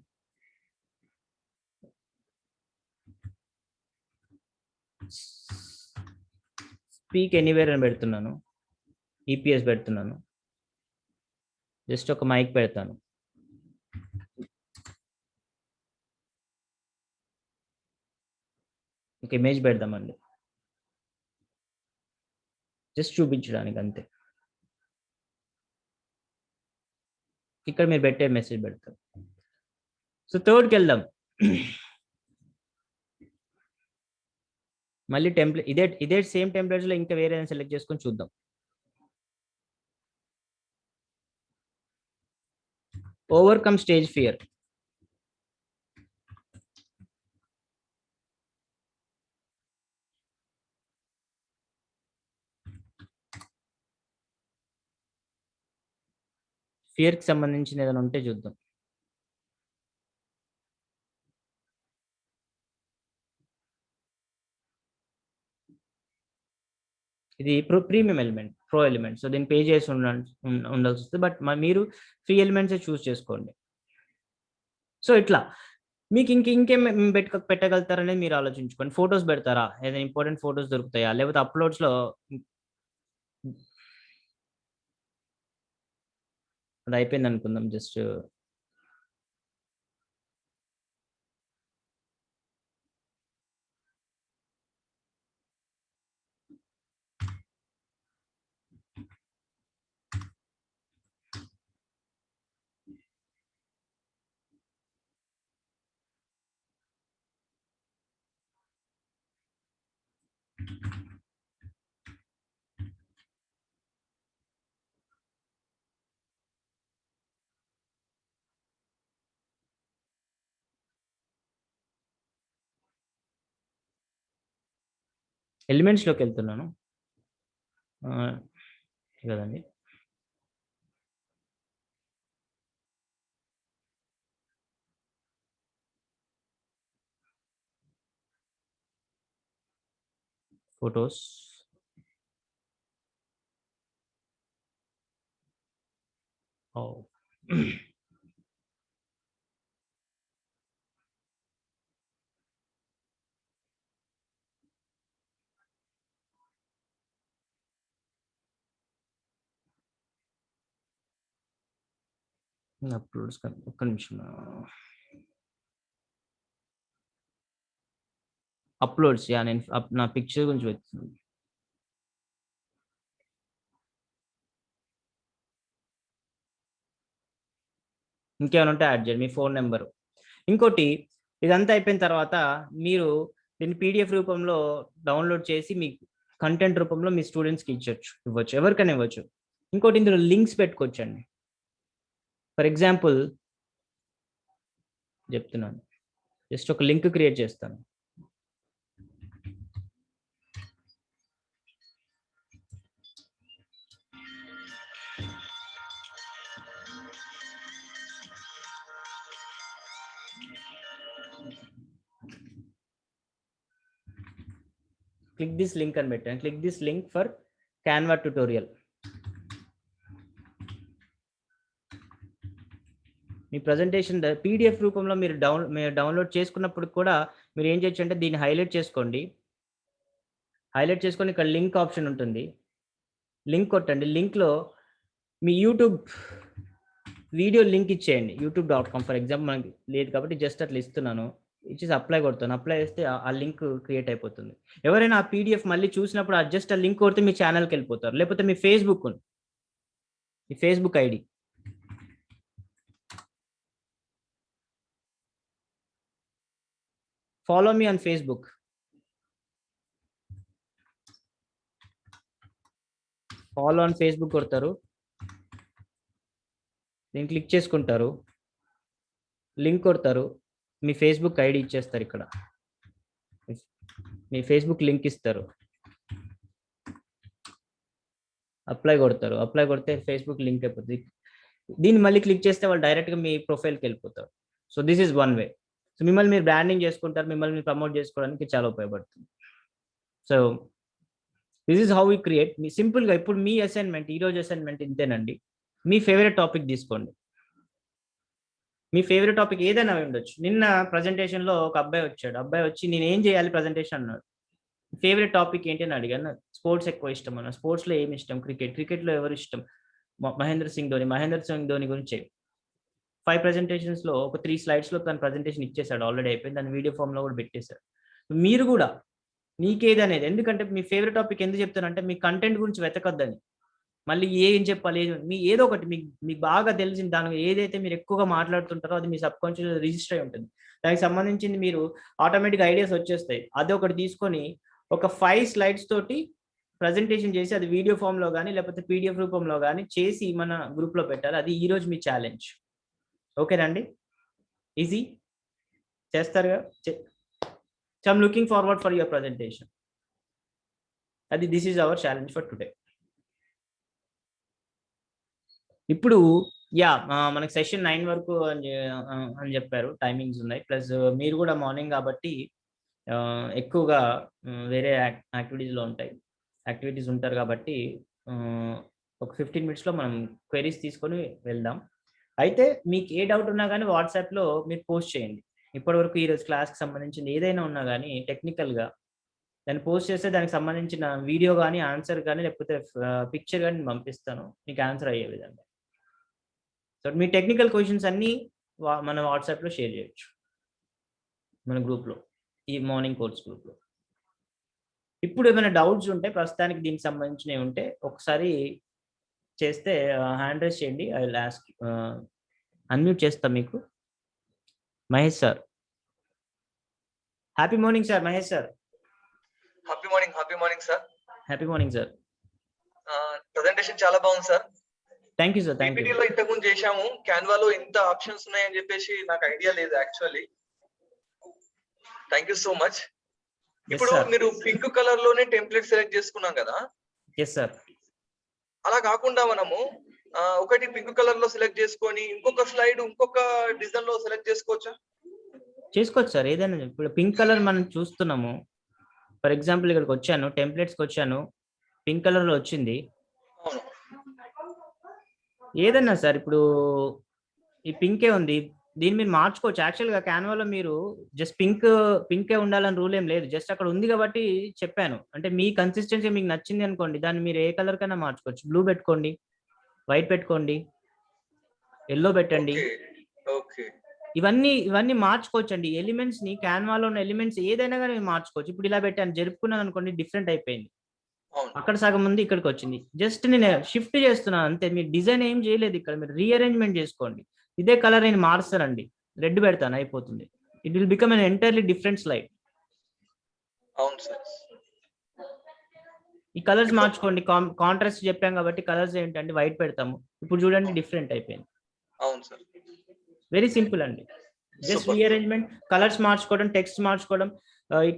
Speak anywhere అని పెడుతున్నాను. ఈపీఎస్ పెడుతున్నాను. జస్ట్ ఒక మైక్ పెడతాను. ఒక ఇమేజ్ పెడదామండి, జస్ట్ చూపించడానికి అంతే. ఇక్కడ మీరు పెట్టే మెసేజ్ పెడతారు. సో థర్డ్కి వెళ్దాం. మళ్ళీ టెంప్లెట్ ఇదే సేమ్ టెంప్లెట్స్లో ఇంకా వేరే సెలెక్ట్ చేసుకొని చూద్దాం. Overcome stage fear. ఫియర్కి సంబంధించిన ఏదైనా ఉంటే చూద్దాం. ఇది premium element, pro element. So దీన్ని పే చేసి ఉండాల్సి వస్తుంది. బట్ మీరు ఫ్రీ ఎలిమెంట్సే చూస్ చేసుకోండి. సో ఇట్లా మీకు ఇంకేం పెట్టగలుగుతారనేది మీరు ఆలోచించుకోండి. ఫొటోస్ పెడతారా, ఏదైనా ఇంపార్టెంట్ ఫొటోస్ దొరుకుతాయా, లేకపోతే అప్లోడ్స్లో అది అయిపోయింది అనుకుందాం. జస్ట్ ఎలిమెంట్స్లోకి వెళ్తున్నాను కదండి. ఫొటోస్, అప్లోడ్స్ ఒక్క నిమిషం. అప్లోడ్స్ నేను నా పిక్చర్ గురించి వెళ్తున్నాను. ఇంకేమైనా ఉంటే యాడ్ చేయండి, మీ ఫోన్ నెంబరు. ఇంకోటి, ఇదంతా అయిపోయిన తర్వాత మీరు దీన్ని పీడిఎఫ్ రూపంలో డౌన్లోడ్ చేసి మీ కంటెంట్ రూపంలో మీ స్టూడెంట్స్కి ఇవ్వచ్చు, ఎవరికైనా ఇవ్వచ్చు. ఇంకోటి, ఇందులో లింక్స్ పెట్టుకోవచ్చండి. ఫర్ ఎగ్జాంపుల్ చెప్తున్నాను, జస్ట్ ఒక లింక్ క్రియేట్ చేస్తాను. క్లిక్ దిస్ లింక్ అని పెట్టాను. Click this link for Canva tutorial. Me presentation PDF రూపంలో మీరు డౌన్లోడ్ చేసుకున్నప్పుడు కూడా మీరు ఏం చేయొచ్చు అంటే దీన్ని హైలైట్ చేసుకోండి. హైలైట్ చేసుకొని ఇక్కడ లింక్ ఆప్షన్ ఉంటుంది, లింక్ కొట్టండి. లింక్లో మీ యూట్యూబ్ వీడియో లింక్ ఇచ్చేయండి. youtube.com ఫర్ ఎగ్జాంపుల్ మనకి లేదు కాబట్టి జస్ట్ అట్లా ఇస్తున్నాను. ఇచ్చేసి అప్లై కొడతాను. అప్లై చేస్తే ఆ లింక్ క్రియేట్ అయిపోతుంది. ఎవరైనా ఆ పీడిఎఫ్ మళ్ళీ చూసినప్పుడు జస్ట్ ఆ లింక్ కొడితే మీ ఛానల్కి వెళ్ళిపోతారు. లేకపోతే మీ Facebook ID, follow me on Facebook. Follow on Facebook కొడతారు, దీన్ని క్లిక్ చేసుకుంటారు, లింక్ కొడతారు, మీ ఫేస్బుక్ ఐడి ఇచ్చేస్తారు. ఇక్కడ మీ ఫేస్బుక్ లింక్ ఇస్తారు, అప్లై కొడతారు. అప్లై కొడితే ఫేస్బుక్ లింక్ అయిపోతుంది. దీన్ని మళ్ళీ క్లిక్ చేస్తే వాళ్ళు డైరెక్ట్గా మీ ప్రొఫైల్కి వెళ్ళిపోతారు. So this is one way. So మిమ్మల్ని మీరు బ్రాండింగ్ చేసుకుంటారు, మిమ్మల్ని మీరు ప్రమోట్ చేసుకోవడానికి చాలా ఉపయోగపడుతుంది. So this is how we create. మీ సింపుల్గా ఇప్పుడు మీ అసైన్మెంట్, ఈరోజు అసైన్మెంట్ ఇంతేనండి. మీ ఫేవరెట్ టాపిక్ తీసుకోండి. మీ ఫేవరెట్ టాపిక్ ఏదైనా ఉండొచ్చు. నిన్న ప్రజెంటేషన్లో ఒక అబ్బాయి వచ్చాడు. అబ్బాయి వచ్చి నేను ఏం చేయాలి ప్రజెంటేషన్ అన్నాడు. ఫేవరెట్ టాపిక్ ఏంటి అని అడిగాను. స్పోర్ట్స్ ఎక్కువ ఇష్టం అన్న. స్పోర్ట్స్లో ఏమి ఇష్టం? క్రికెట్లో ఎవరు ఇష్టం? మహేంద్ర సింగ్ ధోని గురించి 5 ప్రజెంటేషన్స్లో ఒక 3 స్లైడ్స్లో తన ప్రజెంటేషన్ ఇచ్చేసాడు. ఆల్రెడీ అయిపోయింది. దాని వీడియో ఫామ్లో కూడా పెట్టేశాడు. మీరు కూడా మీకేది అనేది, ఎందుకంటే మీ ఫేవరెట్ టాపిక్ ఎందుకు చెప్తానంటే మీ కంటెంట్ గురించి వెతకద్దని, మళ్ళీ ఏం చెప్పాలి, మీ ఏదో ఒకటి మీకు బాగా తెలిసిన దాని ఏదైతే మీరు ఎక్కువగా మాట్లాడుతుంటారో అది మీ సబ్కాన్షియస్ రిజిస్టర్ అయి ఉంటుంది. దానికి సంబంధించింది మీరు ఆటోమేటిక్ ఐడియాస్ వచ్చేస్తాయి. అది ఒకటి తీసుకొని ఒక 5 స్లైడ్స్ తోటి ప్రజెంటేషన్ చేసి అది వీడియో ఫామ్లో కానీ లేకపోతే పీడిఎఫ్ రూపంలో కానీ చేసి మన గ్రూప్లో పెట్టాలి. అది ఈరోజు మీ ఛాలెంజ్. ఓకేనండి? ఈజీ చేస్తారుగా? So I'm looking forward for your presentation. అది this is our challenge for today. ఇప్పుడు మనకి సెషన్ 9 వరకు అని చెప్పారు. టైమింగ్స్ ఉన్నాయి. ప్లస్ మీరు కూడా మార్నింగ్ కాబట్టి ఎక్కువగా వేరే యాక్టివిటీస్ ఉంటారు కాబట్టి ఒక 15 మినిట్స్లో మనం క్వెరీస్ తీసుకొని వెళ్దాం. అయితే మీకు ఏ డౌట్ ఉన్నా కానీ వాట్సాప్లో మీరు పోస్ట్ చేయండి. ఇప్పటివరకు ఈరోజు క్లాస్కి సంబంధించింది ఏదైనా ఉన్నా కానీ టెక్నికల్గా దాన్ని పోస్ట్ చేస్తే దానికి సంబంధించిన వీడియో కానీ ఆన్సర్ కానీ లేకపోతే పిక్చర్ కానీ పంపిస్తాను మీకు ఆన్సర్ అయ్యే విధంగా. సో మీ టెక్నికల్ క్వశ్చన్స్ అన్నీ మన వాట్సాప్లో షేర్ చేయొచ్చు మన గ్రూప్లో, ఈ మార్నింగ్ కోర్స్ గ్రూప్లో. ఇప్పుడు ఏమైనా డౌట్స్ ఉంటే ప్రస్తుతానికి దీనికి సంబంధించినవి ఉంటే ఒకసారి చేస్తే హ్యాండ్ రైజ్ చేయండి. ఐ విల్ ఆస్క్, అన్మ్యూట్ చేస్తా మీకు. Mahesh sir, happy morning sir. Mahesh sir, happy morning morning sir. Happy morning sir. Presentation చాలా బాగుంది sir. Thank you sir. Thank you. పీపీటీలో ఇంతకుముందు చేశాము. క్యాన్వాలో ఇంత ఆప్షన్స్ ఉన్నాయని చెప్పేసి నాకు ఐడియా లేదు actually. Thank you so much. ఇప్పుడు మీరు పింక్ కలర్ లోనే టెంప్లెట్ సెలెక్ట్ చేసుకున్నాం కదా. Yes sir. అలా కాకుండా మనము ఒకటి పింక్ కలర్ లో సెలెక్ట్ చేసుకొని ఇంకొక స్లైడ్ ఇంకొక డిజైన్ లో సెలెక్ట్ చేసుకోవచ్చా? చేసుకోవచ్చు సార్. ఏదైనా ఇప్పుడు పింక్ కలర్ మనం చూస్తున్నాము. ఫర్ ఎగ్జాంపుల్ ఇక్కడికి వచ్చాను, టెంప్లెట్స్కి వచ్చాను, పింక్ కలర్ లో వచ్చింది. అవును. ఏదన్నా సార్ ఇప్పుడు ఈ పింకే ఉంది, దీన్ని మీరు మార్చుకోవచ్చు. యాక్చువల్గా క్యాన్వాలో మీరు జస్ట్ పింకే ఉండాలని రూల్ ఏం లేదు. జస్ట్ అక్కడ ఉంది కాబట్టి చెప్పాను. అంటే మీ కన్సిస్టెన్సీ మీకు నచ్చింది అనుకోండి, దాన్ని మీరు ఏ కలర్ కైనా మార్చుకోవచ్చు. బ్లూ పెట్టుకోండి, వైట్ పెట్టుకోండి, ఎల్లో పెట్టండి. ఓకే. ఇవన్నీ మార్చుకోవచ్చు అండి. ఎలిమెంట్స్ ని క్యాన్వాలో ఉన్న ఎలిమెంట్స్ ఏదైనా కానీ మార్చుకోవచ్చు. ఇప్పుడు ఇలా పెట్టాను, జరుపుకున్నాను అనుకోండి, డిఫరెంట్ అయిపోయింది. అక్కడ సగం ఉంది, ఇక్కడికి వచ్చింది. జస్ట్ నేను షిఫ్ట్ చేస్తున్నాను అంతే. మీరు డిజైన్ ఏం చేయలేదు ఇక్కడ, మీరు రీఅరేంజ్మెంట్ చేసుకోండి. ఇదే కలర్ నేను మారుస్తానండి, రెడ్ పెడతాను, అయిపోతుంది. It will become an entirely different slide. అవును సార్. ఈ కలర్స్ మార్చుకోండి. కాంట్రాస్ట్ చెప్పాం కాబట్టి కలర్స్ ఏంటంటే వైట్ పెడతాము. ఇప్పుడు చూడండి డిఫరెంట్ అయిపోయింది. అవును సార్. వెరీ సింపుల్ అండి. జస్ట్ రీఅరేంజ్మెంట్, కలర్స్ మార్చుకోవడం, టెక్స్ట్ మార్చుకోవడం,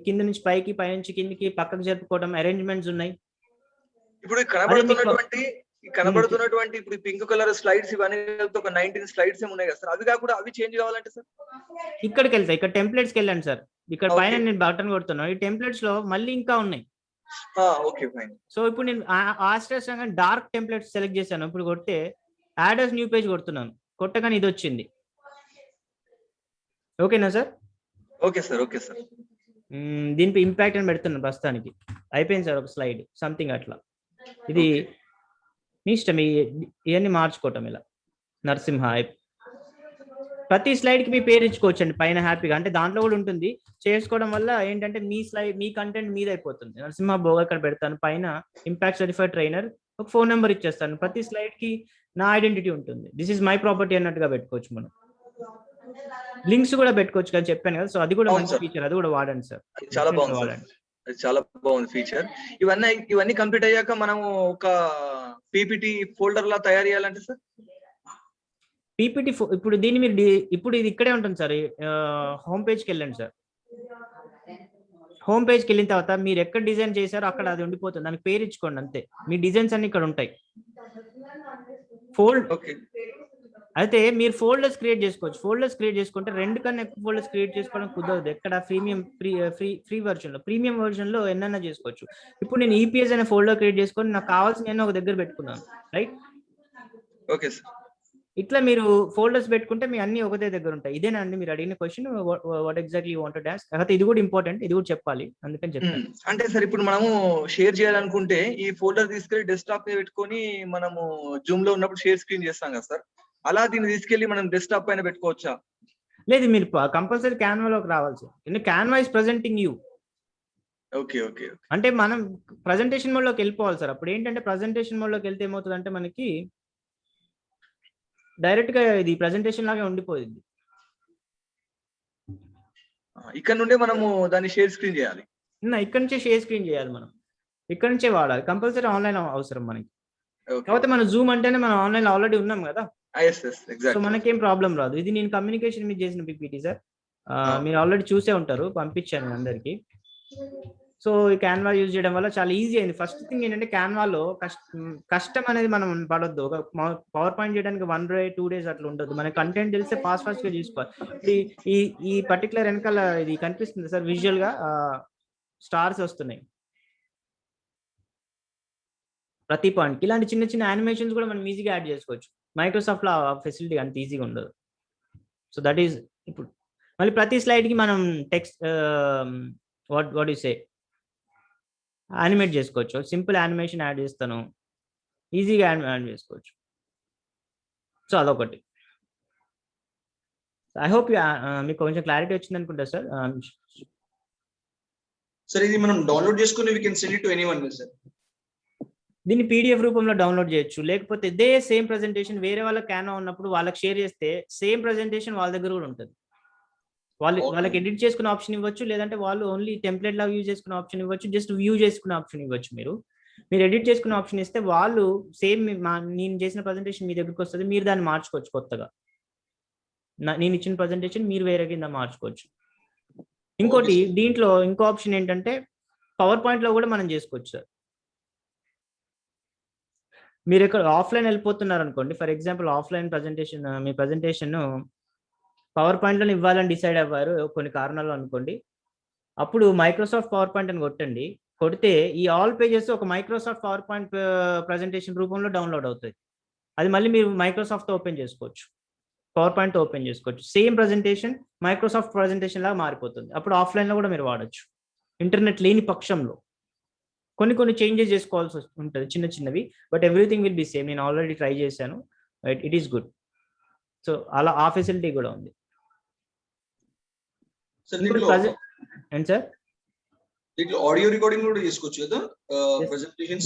కింద నుంచి పైకి, పై నుంచి కిందికి, పక్కకు జరుపుకోవడం, అరేంజ్మెంట్స్ ఉన్నాయి. ఇప్పుడు కనబడుతున్నటువంటి ఇప్పుడు పింక్ కలర్ స్లైడ్స్ ఇవన్నీ ఒక 19 స్లైడ్స్ ఉన్నాయి కదా సార్. అవి కాకుండా అవి చేంజ్ కావాలంటే సార్ ఇక్కడికి వెళ్తాయి. ఇక్కడ టెంప్లెట్స్కి వెళ్ళండి సార్. ఇక్కడ పైన నేను బటన్ కొడుతున్నాను. ఈ టెంప్లెట్స్ లో మళ్ళీ ఇంకా ఉన్నాయి. Okay fine. సో ఇప్పుడు నేను ఆస్ట్రస్ డార్క్ టెంప్లెట్స్ సెలెక్ట్ చేశాను. ఇప్పుడు కొడితే యాడ్ అస్ న్యూ పేజ్ కొడుతున్నాను. కొట్టగానే ఇది వచ్చింది. ఓకేనా sir? Okay sir. Okay sir. దీనిపై ఇంపాక్ట్ అని పెడుతున్నాను ప్రస్తుతానికి. అయిపోయింది సార్ ఒక స్లైడ్ సంథింగ్ అట్లా. ఇది మీ ఇష్టం, ఇవన్నీ మార్చుకోవటం. ఇలా నరసింహ ప్రతి స్లైడ్కి మీ పేరు ఇచ్చుకోవచ్చండి పైన హ్యాపీగా. అంటే దాంట్లో కూడా ఉంటుంది. చేసుకోవడం వల్ల ఏంటంటే మీ కంటెంట్ మీద అయిపోతుంది. నరసింహ బోగా అక్కడ పెడతాను, పైన ఇంపాక్ట్ సర్టిఫైడ్ ట్రైనర్, ఒక ఫోన్ నెంబర్ ఇచ్చేస్తాను. ప్రతి స్లైడ్కి నా ఐడెంటిటీ ఉంటుంది. దిస్ ఈజ్ మై ప్రాపర్టీ అన్నట్టుగా పెట్టుకోవచ్చు. మనం లింక్స్ కూడా పెట్టుకోవచ్చు కదా, చెప్పాను కదా. సో అది కూడా మంచి ఫీచర్, అది కూడా వాడండి సార్. చాలా బాగుంది, వాడండి. చాలా బాగుంది ఫీచర్. ఇవన్నీ కంప్లీట్ అయ్యాక మనం ఒక పీపీటీ ఫోల్డర్ లా తయారు చేయాలంటే సార్ పీపీటీ ఇప్పుడు దీన్ని మీరు ఇప్పుడు ఇది ఇక్కడే ఉంటుంది సార్. హోమ్ పేజ్కి వెళ్ళండి సార్. హోమ్ పేజ్కి వెళ్ళిన తర్వాత మీరు ఎక్కడ డిజైన్ చేశారో అక్కడ అది ఉండిపోతుంది. దానికి పేరు ఇచ్చుకోండి అంతే. మీ డిజైన్స్ అన్ని ఇక్కడ ఉంటాయి. అయితే మీరు ఫోల్డర్స్ క్రియేట్ చేసుకోవచ్చు. ఫోల్డర్స్ క్రియేట్ చేసుకుంటే 2 కన్నా ఎక్కువ ఫోల్డర్స్ క్రియేట్ చేసుకోవడం కుదరదు. ఎక్కడ ఫ్రీ వర్షన్ లో, ప్రీమియం వర్షన్ లో ఎన్నైనా చేసుకోవచ్చు. ఇప్పుడు నేను ఈపీఎస్ అనే ఫోల్డర్ క్రియేట్ చేసుకొని నాకు కావాల్సిన ఒక దగ్గర పెట్టుకున్నాను, రైట్? Okay sir. ఇట్లా మీరు ఫోల్డర్స్ పెట్టుకుంటే మీ అన్ని ఒకటే దగ్గర ఉంటాయి. ఇదేనా అండి మీరు అడిగిన question? What exactly you want to ask? అయితే ఇది కూడా ఇంపార్టెంట్, ఇది కూడా చెప్పాలి, అందుకని చెప్తాను. అంటే సార్ ఇప్పుడు మనము షేర్ చేయాలనుకుంటే ఈ ఫోల్డర్ తీసుకెళ్లి డెస్క్టాప్ మీద పెట్టుకొని మనము జూమ్ లో ఉన్నప్పుడు షేర్ స్క్రీన్ చేస్తాం కదా సార్, అలా దీన్ని తీసుకెళ్లి మనం డెస్క్టాప్ పైన పెట్టుకోవచ్చా? లేదు, మీరు కంపల్సరీ క్యాన్వాలోకి రావాలి సార్. ఎందుకంటే Canva is presenting you. Okay okay. అంటే మనం ప్రెజెంటేషన్ మోడ్ లోకి వెళ్ళిపోవాలి సార్. అప్పుడు ఏంటంటే ప్రెజెంటేషన్ మోడ్ లోకి వెళ్తే ఏమవుతుంది అంటే మనకి డైరెక్ట్ గా ఇది ప్రెజెంటేషన్ లాగా ఉండిపోయింది. ఇక్కడ నుండి మనము దాన్ని షేర్ స్క్రీన్ చేయాలి. ఇక్కడ నుంచే షేర్ స్క్రీన్ చేయాలి. మనం ఇక్కడ నుంచే వాడాలి. కంపల్సరీ ఆన్లైన్ అవసరం మనకి. కాకపోతే మనం జూమ్ అంటేనే మనం ఆన్లైన్ ఆల్రెడీ ఉన్నాం కదా, సో మనకేం ప్రాబ్లం రాదు. ఇది నేను కమ్యూనికేషన్ మీద చేసిన పిపిటి సార్. మీరు ఆల్రెడీ చూసే ఉంటారు, పంపించాను అందరికి. సో ఈ క్యాన్వా యూజ్ చేయడం వల్ల చాలా ఈజీ అయింది. ఫస్ట్ థింగ్ ఏంటంటే క్యాన్వాలో కష్టం అనేది మనం పడొద్దు. ఒక పవర్ పాయింట్ చేయడానికి 1 day 2 days అట్లా ఉండదు. మన కంటెంట్ తెలిస్తే ఫాస్ట్ గా చూసుకోవాలి. ఈ పర్టికులర్ వెనకాల ఇది కనిపిస్తుంది సార్, విజువల్ గా స్టార్స్ వస్తున్నాయి ప్రతి పాయింట్. ఇలాంటి చిన్న చిన్న యానిమేషన్స్ కూడా మనం ఈజీగా యాడ్ చేసుకోవచ్చు. మైక్రోసాఫ్ట్ లో ఫెసిలిటీ అంత ఈజీగా ఉండదు. So that is. ఇప్పుడు మళ్ళీ ప్రతి స్లైడ్ కి మనం text what you say animate చేసుకోవచ్చు. సింపుల్ యానిమేషన్ యాడ్ చేస్తాను, ఈజీగా యాడ్ చేసుకోవచ్చు. సో అదొకటి. ఐ హోప్ మీకు కొంచెం క్లారిటీ వచ్చింది అనుకుంటా సార్. సార్ ఇది మనం డౌన్లోడ్ చేసుకుని we can send it to anyone sir. దీన్ని పీడిఎఫ్ రూపంలో డౌన్లోడ్ చేయొచ్చు. లేకపోతే ఇదే సేమ్ ప్రెజెంటేషన్ వేరే వాళ్ళకి క్యాన్వా ఉన్నప్పుడు వాళ్ళకి షేర్ చేస్తే సేమ్ ప్రెజెంటేషన్ వాళ్ళ దగ్గర కూడా ఉంటుంది. వాళ్ళకి ఎడిట్ చేసుకునే ఆప్షన్ ఇవ్వచ్చు, లేదంటే వాళ్ళు ఓన్లీ టెంప్లెట్ లాగా యూజ్ చేసుకునే ఆప్షన్ ఇవ్వచ్చు, జస్ట్ వ్యూ చేసుకునే ఆప్షన్ ఇవ్వచ్చు. మీరు ఎడిట్ చేసుకునే ఆప్షన్ ఇస్తే వాళ్ళు సేమ్ నేను చేసిన ప్రజెంటేషన్ మీ దగ్గరికి వస్తుంది, మీరు దాన్ని మార్చుకోవచ్చు కొత్తగా. నేను ఇచ్చిన ప్రజెంటేషన్ మీరు వేరే కింద మార్చుకోవచ్చు. ఇంకోటి దీంట్లో ఇంకో ఆప్షన్ ఏంటంటే పవర్ పాయింట్ లో కూడా మనం చేసుకోవచ్చు సార్. మీరు ఇక్కడ ఆఫ్లైన్ వెళ్ళిపోతున్నారు అనుకోండి, for example offline presentation, me presentation power point లో ఇవ్వాలని డిసైడ్ అవ్వారు కొన్ని కారణాలు అనుకోండి, అప్పుడు మైక్రోసాఫ్ట్ పవర్ పాయింట్ అని కొట్టండి. కొడితే ఈ ఆల్ పేజెస్ ఒక మైక్రోసాఫ్ట్ పవర్ పాయింట్ ప్రజెంటేషన్ రూపంలో డౌన్లోడ్ అవుతాయి. అది మళ్ళీ మీరు మైక్రోసాఫ్ట్ ఓపెన్ చేసుకోవచ్చు, పవర్ పాయింట్ ఓపెన్ చేసుకోవచ్చు. సేమ్ ప్రజెంటేషన్ మైక్రోసాఫ్ట్ ప్రజెంటేషన్ లాగా మారిపోతుంది. అప్పుడు ఆఫ్లైన్ లో కూడా మీరు వాడచ్చు. ఇంటర్నెట్ లేని పక్షంలో కొన్ని చేంజెస్ చేసుకోవాల్సి ఉంటుంది, చిన్నవి. But everything will be same. నేను ఆల్రెడీ ట్రై చేశాను, ఇట్ ఈస్ గుడ్. సో అలా ఆ ఫెసిలిటీ కూడా ఉంది. అండ్ సార్ ఆడియో రికార్డింగ్ కూడా చేసుకోవచ్చు కదా ప్రెజెంటేషన్స్.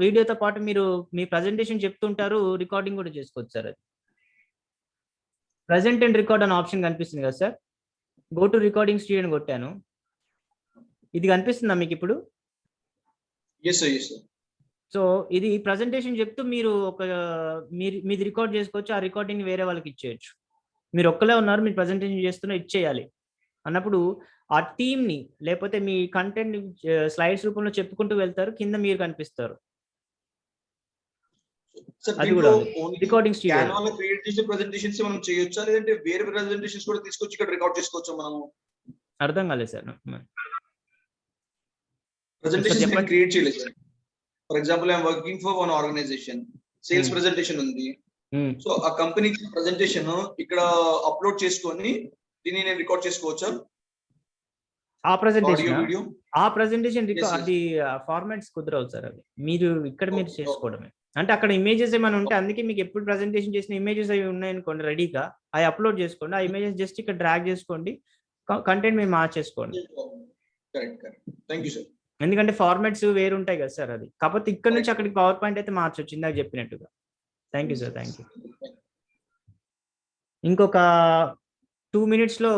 వీడియోతో పాటు మీరు మీ ప్రజెంటేషన్ చెప్తుంటారు, రికార్డింగ్ కూడా చేసుకోవచ్చు సార్. అది ప్రజెంట్ అండ్ రికార్డ్ అనే ఆప్షన్ కనిపిస్తుంది కదా sir. Go to recording studio అని కొట్టాను. ఇది కనిపిస్తుందా మీకు ఇప్పుడు? yes sir. సో ఇది ప్రజెంటేషన్ చెప్తూ మీరు మీది రికార్డ్ చేసుకోవచ్చు, ఆ రికార్డింగ్ వేరే వాళ్ళకి ఇచ్చేయచ్చు. మీరు ఒక్కలే ఉన్నారు, మీరు ప్రజెంటేషన్ చేస్తున్నా ఇచ్చేయాలి అన్నప్పుడు ఆ టీమ్ ని, లేకపోతే మీ కంటెంట్ స్లైడ్స్ రూపంలో చెప్పుకుంటూ వెళ్తారు, కింద మీరు కనిపిస్తారు. అది కూడా రికార్డింగ్ స్టూడియో క్రియేట్ చేసే ప్రెజెంటేషన్స్ మనం చేయొచ్చా, లేదంటే వేరే ప్రెజెంటేషన్స్ కూడా తీసుకొచ్చి ఇక్కడ రికార్డ్ చేసుకోవచ్చా మనము? అర్థం కాలేదు సార్. ప్రెజెంటేషన్ క్రియేట్ చేయలేదు sir. For example I'm working for one organisation, sales presentation ఉంది. సో ఆ కంపెనీ ప్రెజెంటేషన్ ఇక్కడ అప్లోడ్ చేసుకొని దీన్ని నేను రికార్డ్ చేసుకోవచ్చా? ఆ ప్రెజెంటేషన్ అది ఫార్మాట్స్ కుదరవు సార్. అవి మీరు ఇక్కడ మీరు చేసుకోవడమే. అంటే అక్కడ ఇమేజెస్ ఏమైనా ఉంటే, అందుకే మీకు ఎప్పుడు ప్రజెంటేషన్ చేసిన ఇమేజెస్ అవి ఉన్నాయనుకోండి రెడీగా, అవి అప్లోడ్ చేసుకోండి. ఆ ఇమేజెస్ జస్ట్ ఇక్కడ డ్రాగ్ చేసుకోండి, కంటెంట్ మీరు మార్చేసుకోండి. ఎందుకంటే ఫార్మాట్స్ వేరు ఉంటాయి కదా సార్. అది కాకపోతే ఇక్కడ నుంచి అక్కడికి పవర్ పాయింట్ అయితే మార్చొచ్చు, ఇందాక చెప్పినట్టుగా. Thank you sir, thank you. ఇంకొక 2 minutes లో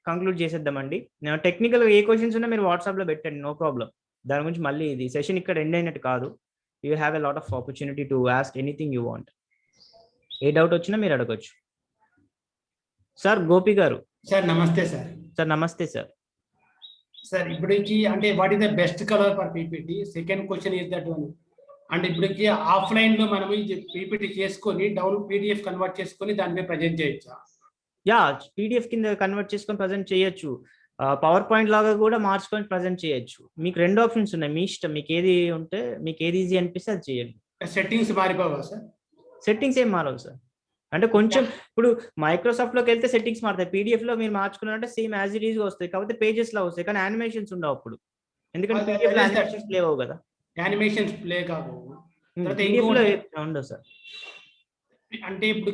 కంక్లూడ్ చేసేద్దామండి. టెక్నికల్ ఏ క్వశ్చన్స్ ఉన్నా మీరు వాట్సాప్ లో పెట్టండి, నో ప్రాబ్లం. దాని గురించి మళ్ళీ ఇది సెషన్ ఇక్కడ ఎండ్ అయినట్టు కాదు. You have a lot of opportunity to ask anything you want. A doubt వచ్చినా మీరు అడగొచ్చు. సార్ గోపి గారు. సార్ నమస్తే సార్. సార్ నమస్తే సార్. సార్ ఇప్పటికి అంటే what is the best colour for PPT? Second question is that one. అంటే ఇప్పటికి ఆఫ్లైన్ లో మనం పీపీటీ చేసుకొని పీడిఎఫ్ కన్వర్ట్ చేసుకొని దాని మీద ప్రజెంట్ చేయొచ్చా? యా, పీడిఎఫ్ కింద కన్వర్ట్ చేసుకొని ప్రజెంట్ చేయొచ్చు. పవర్ పాయింట్ లాగా కూడా మార్చుకొని ప్రజెంట్ చేయొచ్చు. మీకు 2 ఆప్షన్స్ ఉన్నాయి, మీ ఇష్టం. మీకు ఏది ఉంటే, మీకు ఏది ఈజీ అనిపిస్తే అది చేయండి. Settings మారిపోవా sir? సెట్టింగ్స్ ఏం మారవు సార్. అంటే కొంచెం ఇప్పుడు మైక్రోసాఫ్ట్ లోకి వెళ్తే సెట్టింగ్స్ మారుతాయి, పీడిఎఫ్ లో మీరు మార్చుకున్నారంటే సేమ్ యాజ్ ఇట్ ఈజ్ వస్తాయి, కాకపోతే పేజెస్ లో వస్తాయి, కానీ యానిమేషన్స్ ఉండవు అప్పుడు. ఎందుకంటే పీడిఎఫ్ లో యానిమేషన్స్ ప్లే అవ్వవు కదా. యానిమేషన్స్ ప్లే కావు ఉండవు సార్. అంటే ఇప్పుడు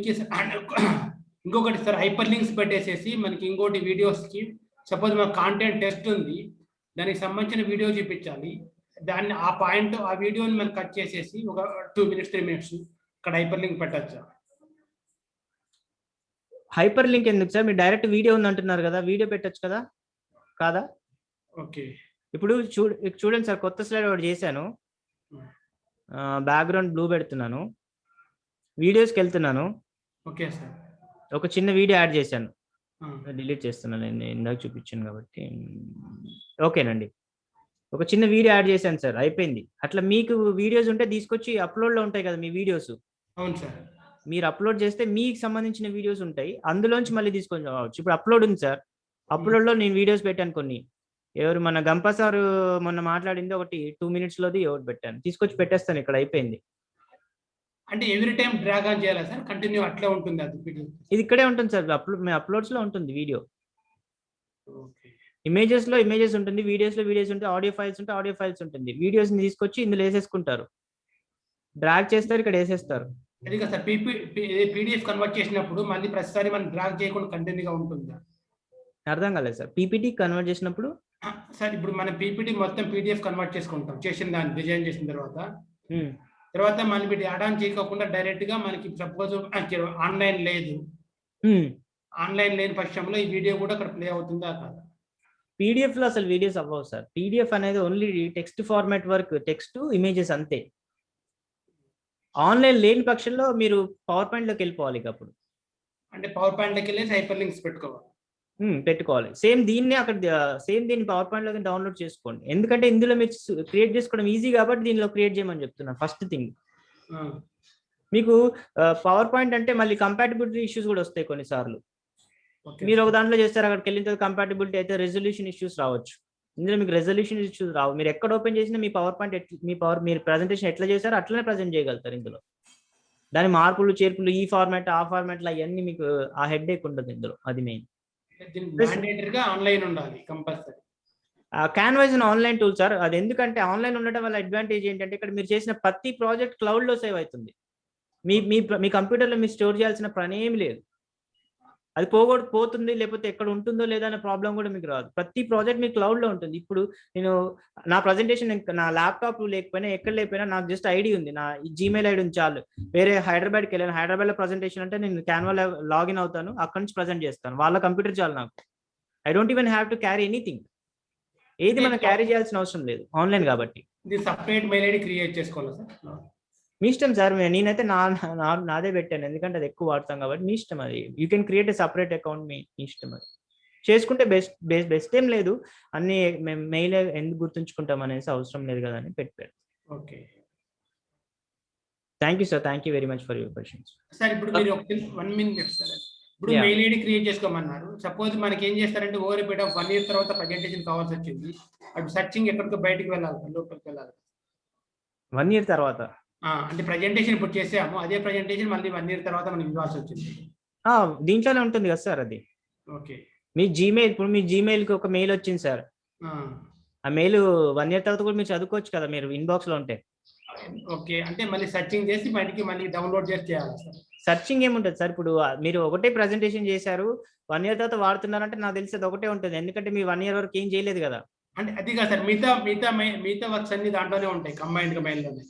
ఇంకొకటి సార్, హైపర్ లింక్స్ పెట్టేసేసి మనకి ఇంకోటి వీడియోస్ కి, సపోజ్ మన కాంటెంట్ టెస్ట్ ఉంది, దానికి సంబంధించిన వీడియో చూపించాలి, దాన్ని ఆ పాయింట్ ఆ వీడియోని మనం కట్ చేసేసి ఒక 2 minutes 3 minutes ఇక్కడ హైపర్ లింక్ పెట్టచ్చా? హైపర్ లింక్ ఎందుకు సార్? మీరు డైరెక్ట్ వీడియో ఉంది అంటున్నారు కదా, వీడియో పెట్టచ్చు కదా, కాదా? ఓకే. ఇప్పుడు చూడండి సార్, కొత్త స్లైడ్ ఒకటి చేశాను, బ్యాక్గ్రౌండ్ బ్లూ పెడుతున్నాను, వీడియోస్కి వెళ్తున్నాను. Okay sir. ఒక చిన్న వీడియో యాడ్ చేశాను, డిలీట్ చేస్తున్నాను, నేను ఇందాక చూపించాను కాబట్టి. ఓకేనండి, ఒక చిన్న వీడియో యాడ్ చేశాను సార్, అయిపోయింది. అట్లా మీకు వీడియోస్ ఉంటే తీసుకొచ్చి అప్లోడ్లో ఉంటాయి కదా మీ వీడియోస్. అవును సార్. మీరు అప్లోడ్ చేస్తే మీకు సంబంధించిన వీడియోస్ ఉంటాయి, అందులోంచి మళ్ళీ తీసుకొని రావచ్చు. ఇప్పుడు అప్లోడ్ ఉంది సార్, అప్లోడ్లో నేను వీడియోస్ పెట్టాను కొన్ని. ఎవరు మన గంప సార్ మొన్న మాట్లాడింది ఒకటి 2 minutes లోది ఎవరు పెట్టాను, తీసుకొచ్చి పెట్టేస్తాను ఇక్కడ, అయిపోయింది. అంటే ఎవ్రీ టైం డ్రాగ్ ఆన్ చేయాలా సార్? కంటిన్యూ అట్లా ఉంటుంది అది? ఇది ఇక్కడే ఉంటుంది సార్, అప్లోడ్స్ లో ఉంటుంది వీడియో. ఇమేజెస్ లో ఇమేజెస్ ఉంటుంది, వీడియోస్ లో వీడియోస్ ఉంటాయి, ఆడియో ఫైల్స్ ఉంటే ఆడియో ఫైల్స్ ఉంటుంది. వీడియోస్ ని తీసుకొచ్చి ఇందులో వేసేసుకుంటారు, డ్రాగ్ చేస్తారు, ఇక్కడ వేసేస్తారు. అది కదా సార్, పీడిఎఫ్ కన్వర్ట్ చేసినప్పుడు మళ్ళీ ప్రతిసారి మనం డ్రాగ్ చేయకుండా కంటిన్యూగా ఉంటుందా? అర్థం కాలేదు సార్. పీపీటీ కన్వర్ట్ చేసినప్పుడు సార్, ఇప్పుడు మనం పీపీటీ మొత్తం పీడిఎఫ్ కన్వర్ట్ చేసుకుంటాం, చేసిన దాన్ని డిజైన్ చేసిన తర్వాత మనం యాడ్ ఆన్ చేయకుండా డైరెక్ట్ గా మనకి సపోజ్ ఆన్లైన్ లేదు, ఆన్లైన్ లేని పక్షంలో ఈ వీడియో కూడా అక్కడ ప్లే అవుతుందా కాదా? పీడిఎఫ్ లో అసలు వీడియోస్ అవ్వవు సార్. పీడిఎఫ్ అనేది only text format work, text images అంతే. ఆన్లైన్ లేని పక్షంలో మీరు పవర్ పాయింట్ లోకి వెళ్ళిపోవాలి ఇక అప్పుడు. అంటే పవర్ పాయింట్ లోకి వెళ్ళి హైపర్ లింక్స్ పెట్టుకోవాలి. పెట్టుకోవాలి. సేమ్ దీన్ని పవర్ పాయింట్ లోకి డౌన్లోడ్ చేసుకోండి. ఎందుకంటే ఇందులో మీరు క్రియేట్ చేసుకోవడం ఈజీ కాబట్టి దీనిలో క్రియేట్ చేయమని చెప్తున్నాను. ఫస్ట్ థింగ్ మీకు పవర్ పాయింట్ అంటే మళ్ళీ కంపాటిబిలిటీ ఇష్యూస్ కూడా వస్తాయి కొన్నిసార్లు. మీరు ఒక దాంట్లో చేస్తారు, అక్కడికి వెళ్ళిన తర్వాత కంపాటిబిలిటీ అయితే రెజల్యూషన్ ఇష్యూస్ రావచ్చు. ఇందులో మీకు రెజల్యూషన్ ఇష్యూస్ రావు. మీరు ఎక్కడ ఓపెన్ చేసినా మీ పవర్ పాయింట్ మీరు ప్రెజెంటేషన్ ఎట్లా చేశారో అట్లనే ప్రజెంట్ చేయగలుగుతారు. ఇందులో దాని మార్పులు చేర్పులు ఈ ఫార్మాట్ ఆ ఫార్మాట్ అవన్నీ మీకు ఆ హెడ్ ఏక్ ఉండదు ఇందులో. అది మెయిన్. ఆన్లైన్ ఉండాలి compulsory. Canva is online tool sir. అది ఎందుకంటే ఆన్లైన్ ఉండడం వల్ల అడ్వాంటేజ్ ఏంటంటే ఇక్కడ మీరు చేసిన ప్రతి ప్రాజెక్ట్ క్లౌడ్ లో సేవ్ అవుతుంది. మీ కంప్యూటర్లో మీరు స్టోర్ చేయాల్సిన పని ఏమి లేదు. అది పోతుంది లేకపోతే ఎక్కడ ఉంటుందో లేదా అనే ప్రాబ్లం కూడా మీకు రాదు. ప్రతి ప్రాజెక్ట్ మీ క్లౌడ్ లో ఉంటుంది. ఇప్పుడు నేను నా ప్రజెంటేషన్ నా ల్యాప్టాప్ లేకపోయినా ఎక్కడ లేకపోయినా నాకు జస్ట్ ఐడి ఉంది, నా జీమెయిల్ ఐడి ఉంది చాలు. వేరే హైదరాబాద్కి వెళ్ళాను, హైదరాబాద్ లో ప్రజెంటేషన్ అంటే నేను క్యాన్వా లాగిన్ అవుతాను, అక్కడి నుంచి ప్రజెంట్ చేస్తాను. వాళ్ళ కంప్యూటర్ చాలు నాకు. I don't even have to carry anything. ఏది మనం క్యారీ చేయాల్సిన అవసరం లేదు ఆన్లైన్ కాబట్టి. సెపరేట్ మెయిల్ ఐడి క్రియేట్ చేసుకోవాలా సార్? మీ ఇష్టం సార్. నేనైతే నాదే పెట్టాను, ఎందుకంటే అది ఎక్కువ వాడతాం కాబట్టి. మీ ఇష్టం అది. You can create a separate account. మీ ఇష్టం అది చేసుకుంటే బెస్ట్ ఏం లేదు. అన్ని మెయిల్ ఎందుకు గుర్తుంచుకుంటాం అనేసి అవసరం లేదు కదా అని పెట్టారు. Okay, thank you sir. Thank you very much for your questions. Sir ఇప్పుడు మీరు 1 minute చెప్తారు. ఇప్పుడు మెయిల్ ఐడి క్రియేట్ చేసుకోమన్నారు. సపోజ్ మనకి ఏం చేస్తారంటే ఓవర్ పీరియడ్ ఆఫ్ 1 year తర్వాత ప్రజెంటేషన్ కావాల్సి వచ్చింది. అటు సర్చింగ్ ఎక్కడికో బయటకు వెళ్ళాలి, లోపలికి వెళ్ళాలి. 1 year తర్వాత అంటే ప్రజెంటేషన్ ఇప్పుడు చేసాము, అదే ప్రజెంటేషన్ మళ్ళీ 1 year తర్వాత మనకి ఇవ్వాల్సి వచ్చింది. దీంట్లోనే ఉంటుంది కదా సార్ అది. ఓకే, మీ జీమెయిల్, ఇప్పుడు మీ జీమెయిల్ కి ఒక మెయిల్ వచ్చింది సార్. ఆ మెయిల్ 1 year తర్వాత కూడా మీరు చదువుకోవచ్చు కదా మీరు ఇన్బాక్స్ లో ఉంటే. ఓకే, అంటే మళ్ళీ సర్చింగ్ చేసి బయటికి మళ్ళీ డౌన్లోడ్ చేసి చేయాలి సార్? సర్చింగ్ ఏముంటుంది సార్. ఇప్పుడు మీరు ఒకటే ప్రజెంటేషన్ చేశారు, 1 year తర్వాత వాడుతున్నారంటే నాకు తెలిసి అది ఒకటే ఉంటుంది. ఎందుకంటే మీ 1 year వరకు ఏం చేయలేదు కదా. అంటే అది కాదు సార్, మిగతా వర్క్స్ అన్ని దాంట్లోనే ఉంటాయి, కంబైన్డ్ గా మెయిల్ లోనే.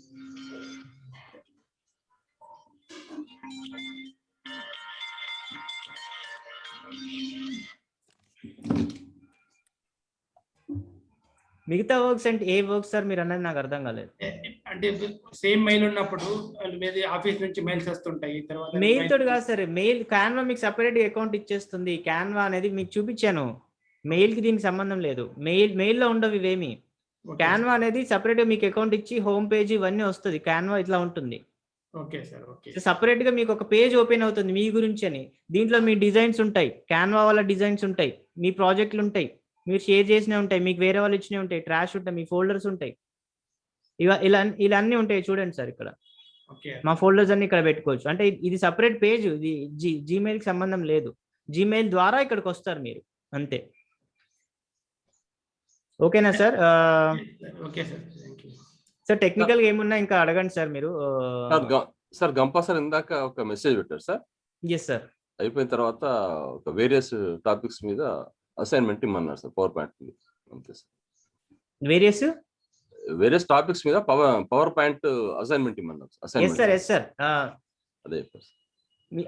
మిగతా వర్క్స్ అంటే ఏ వర్క్స్ సార్ మీరు అన్నది నాకు అర్థం కాలేదు. అంటే సేమ్ మెయిల్ ఉన్నప్పుడు ఆఫీస్ నుంచి మెయిల్స్ వస్తుంటాయి. తర్వాత మెయిల్ తోటి కాదు సార్. మెయిల్ క్యాన్వా మీకు సపరేట్ అకౌంట్ ఇచ్చేస్తుంది. క్యాన్వా అనేది మీకు చూపించాను. మెయిల్ కి దీనికి సంబంధం లేదు. మెయిల్లో ఉండవు ఇవేమి. క్యాన్వా అనేది సపరేట్ గా మీకు అకౌంట్ ఇచ్చి హోమ్ పేజ్ ఇవన్నీ వస్తుంది. క్యాన్వా ఇట్లా ఉంటుంది. Okay sir, okay. సపరేట్ గా మీకు ఒక పేజ్ ఓపెన్ అవుతుంది మీ గురించి అని. దీంట్లో మీ డిజైన్స్ ఉంటాయి, క్యాన్వా వాళ్ళ డిజైన్స్ ఉంటాయి, మీ ప్రాజెక్టులు ఉంటాయి, మీరు షేర్ చేసినవి ఉంటాయి, మీకు వేరే వాళ్ళు ఇచ్చినవి ఉంటాయి, ట్రాష్ ఉంటాయి, మీ ఫోల్డర్స్ ఉంటాయి. ఇలా అన్ని ఉంటాయి చూడండి సార్ ఇక్కడ. మా ఫోల్డర్స్ అన్ని ఇక్కడ పెట్టుకోవచ్చు. అంటే ఇది సపరేట్ పేజ్, ఇది జీమెయిల్ కి సంబంధం లేదు. జీమెయిల్ ద్వారా ఇక్కడికి వస్తారు మీరు అంతే. ఓకేనా sir? Okay sir, thank you. Sir technical గా ఏమున్నా ఇంకా అడగండి సార్ మీరు. సార్ గంపా సార్ ఇందాక ఒక మెసేజ్ పెట్టారు సార్. Yes sir. అయిపోయిన తర్వాత ఒక వేరియస్ టాపిక్స్ మీద అసైన్మెంట్ ఇమ్మన్నారు సార్, పవర్ పాయింట్ మీద. అంతే సార్. వేరియస్ టాపిక్స్ మీద పవర్ పాయింట్ అసైన్మెంట్ ఇమ్మన్నారు. Yes sir.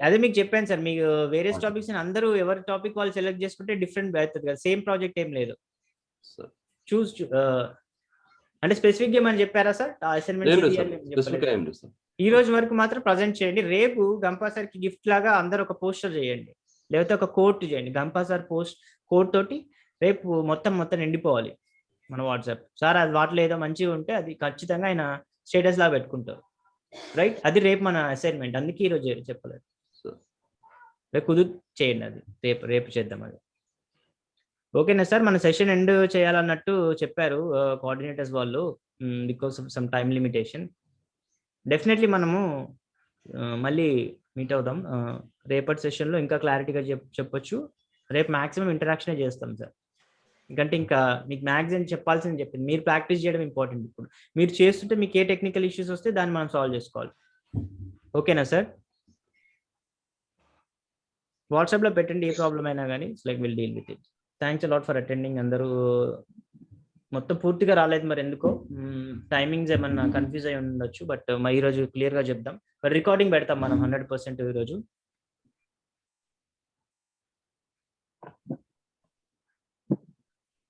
అదే మీకు చెప్పాను సార్. మీకు వేరియస్ టాపిక్స్ అందరూ ఎవరి టాపిక్ వాళ్ళు సెలెక్ట్ చేసుకుంటే డిఫరెంట్ అవుతుంది కదా. సేమ్ ప్రాజెక్ట్ ఏం లేదు. అంటే స్పెసిఫిక్ గా ఏమని చెప్పారా సార్? అసైన్మెంట్ ఈ రోజు వరకు మాత్రం ప్రజెంట్ చేయండి. రేపు గంపా సార్ కి గిఫ్ట్ లాగా అందరు ఒక పోస్టర్ చేయండి, లేకపోతే ఒక కోట్ చేయండి. గంపా సార్ కోట్ తోటి రేపు మొత్తం నిండిపోవాలి మన వాట్సాప్. సార్ అది వాటిలో ఏదో మంచిగా ఉంటే అది ఖచ్చితంగా ఆయన స్టేటస్ లాగా పెట్టుకుంటారు. రైట్? అది రేపు మన అసైన్మెంట్. అందుకే ఈ రోజు చెప్పలేదు. రేపు కుదురు చేయండి. అది రేపు చేద్దాం అది. ఓకేనా సార్? మన సెషన్ ఎండ్ చేయాలన్నట్టు చెప్పారు కోఆర్డినేటర్స్ వాళ్ళు, because of some time limitation. Definitely మనము మళ్ళీ మీట్ అవుదాం. రేపటి సెషన్లో ఇంకా క్లారిటీగా చెప్పొచ్చు. రేపు మ్యాక్సిమం ఇంటరాక్షనే చేస్తాం సార్. ఎందుకంటే ఇంకా మీకు మ్యాక్సిమం చెప్పాల్సింది చెప్పింది, మీరు ప్రాక్టీస్ చేయడం ఇంపార్టెంట్. ఇప్పుడు మీరు చేస్తుంటే మీకు ఏ టెక్నికల్ ఇష్యూస్ వస్తే దాన్ని మనం సాల్వ్ చేసుకోవాలి. ఓకేనా సార్? వాట్సాప్లో పెట్టండి ఏ ప్రాబ్లం అయినా కానీ. It's like will deal with it. Thanks a lot for attending. అందరూ మొత్తం పూర్తిగా రాలేదు మరి ఎందుకో. టైమింగ్స్ ఏమన్నా కన్ఫ్యూజ్ అయి ఉండొచ్చు. బట్ ఈరోజు క్లియర్గా చెప్దాం. రికార్డింగ్ పెడతాం మనం 100% ఈరోజు.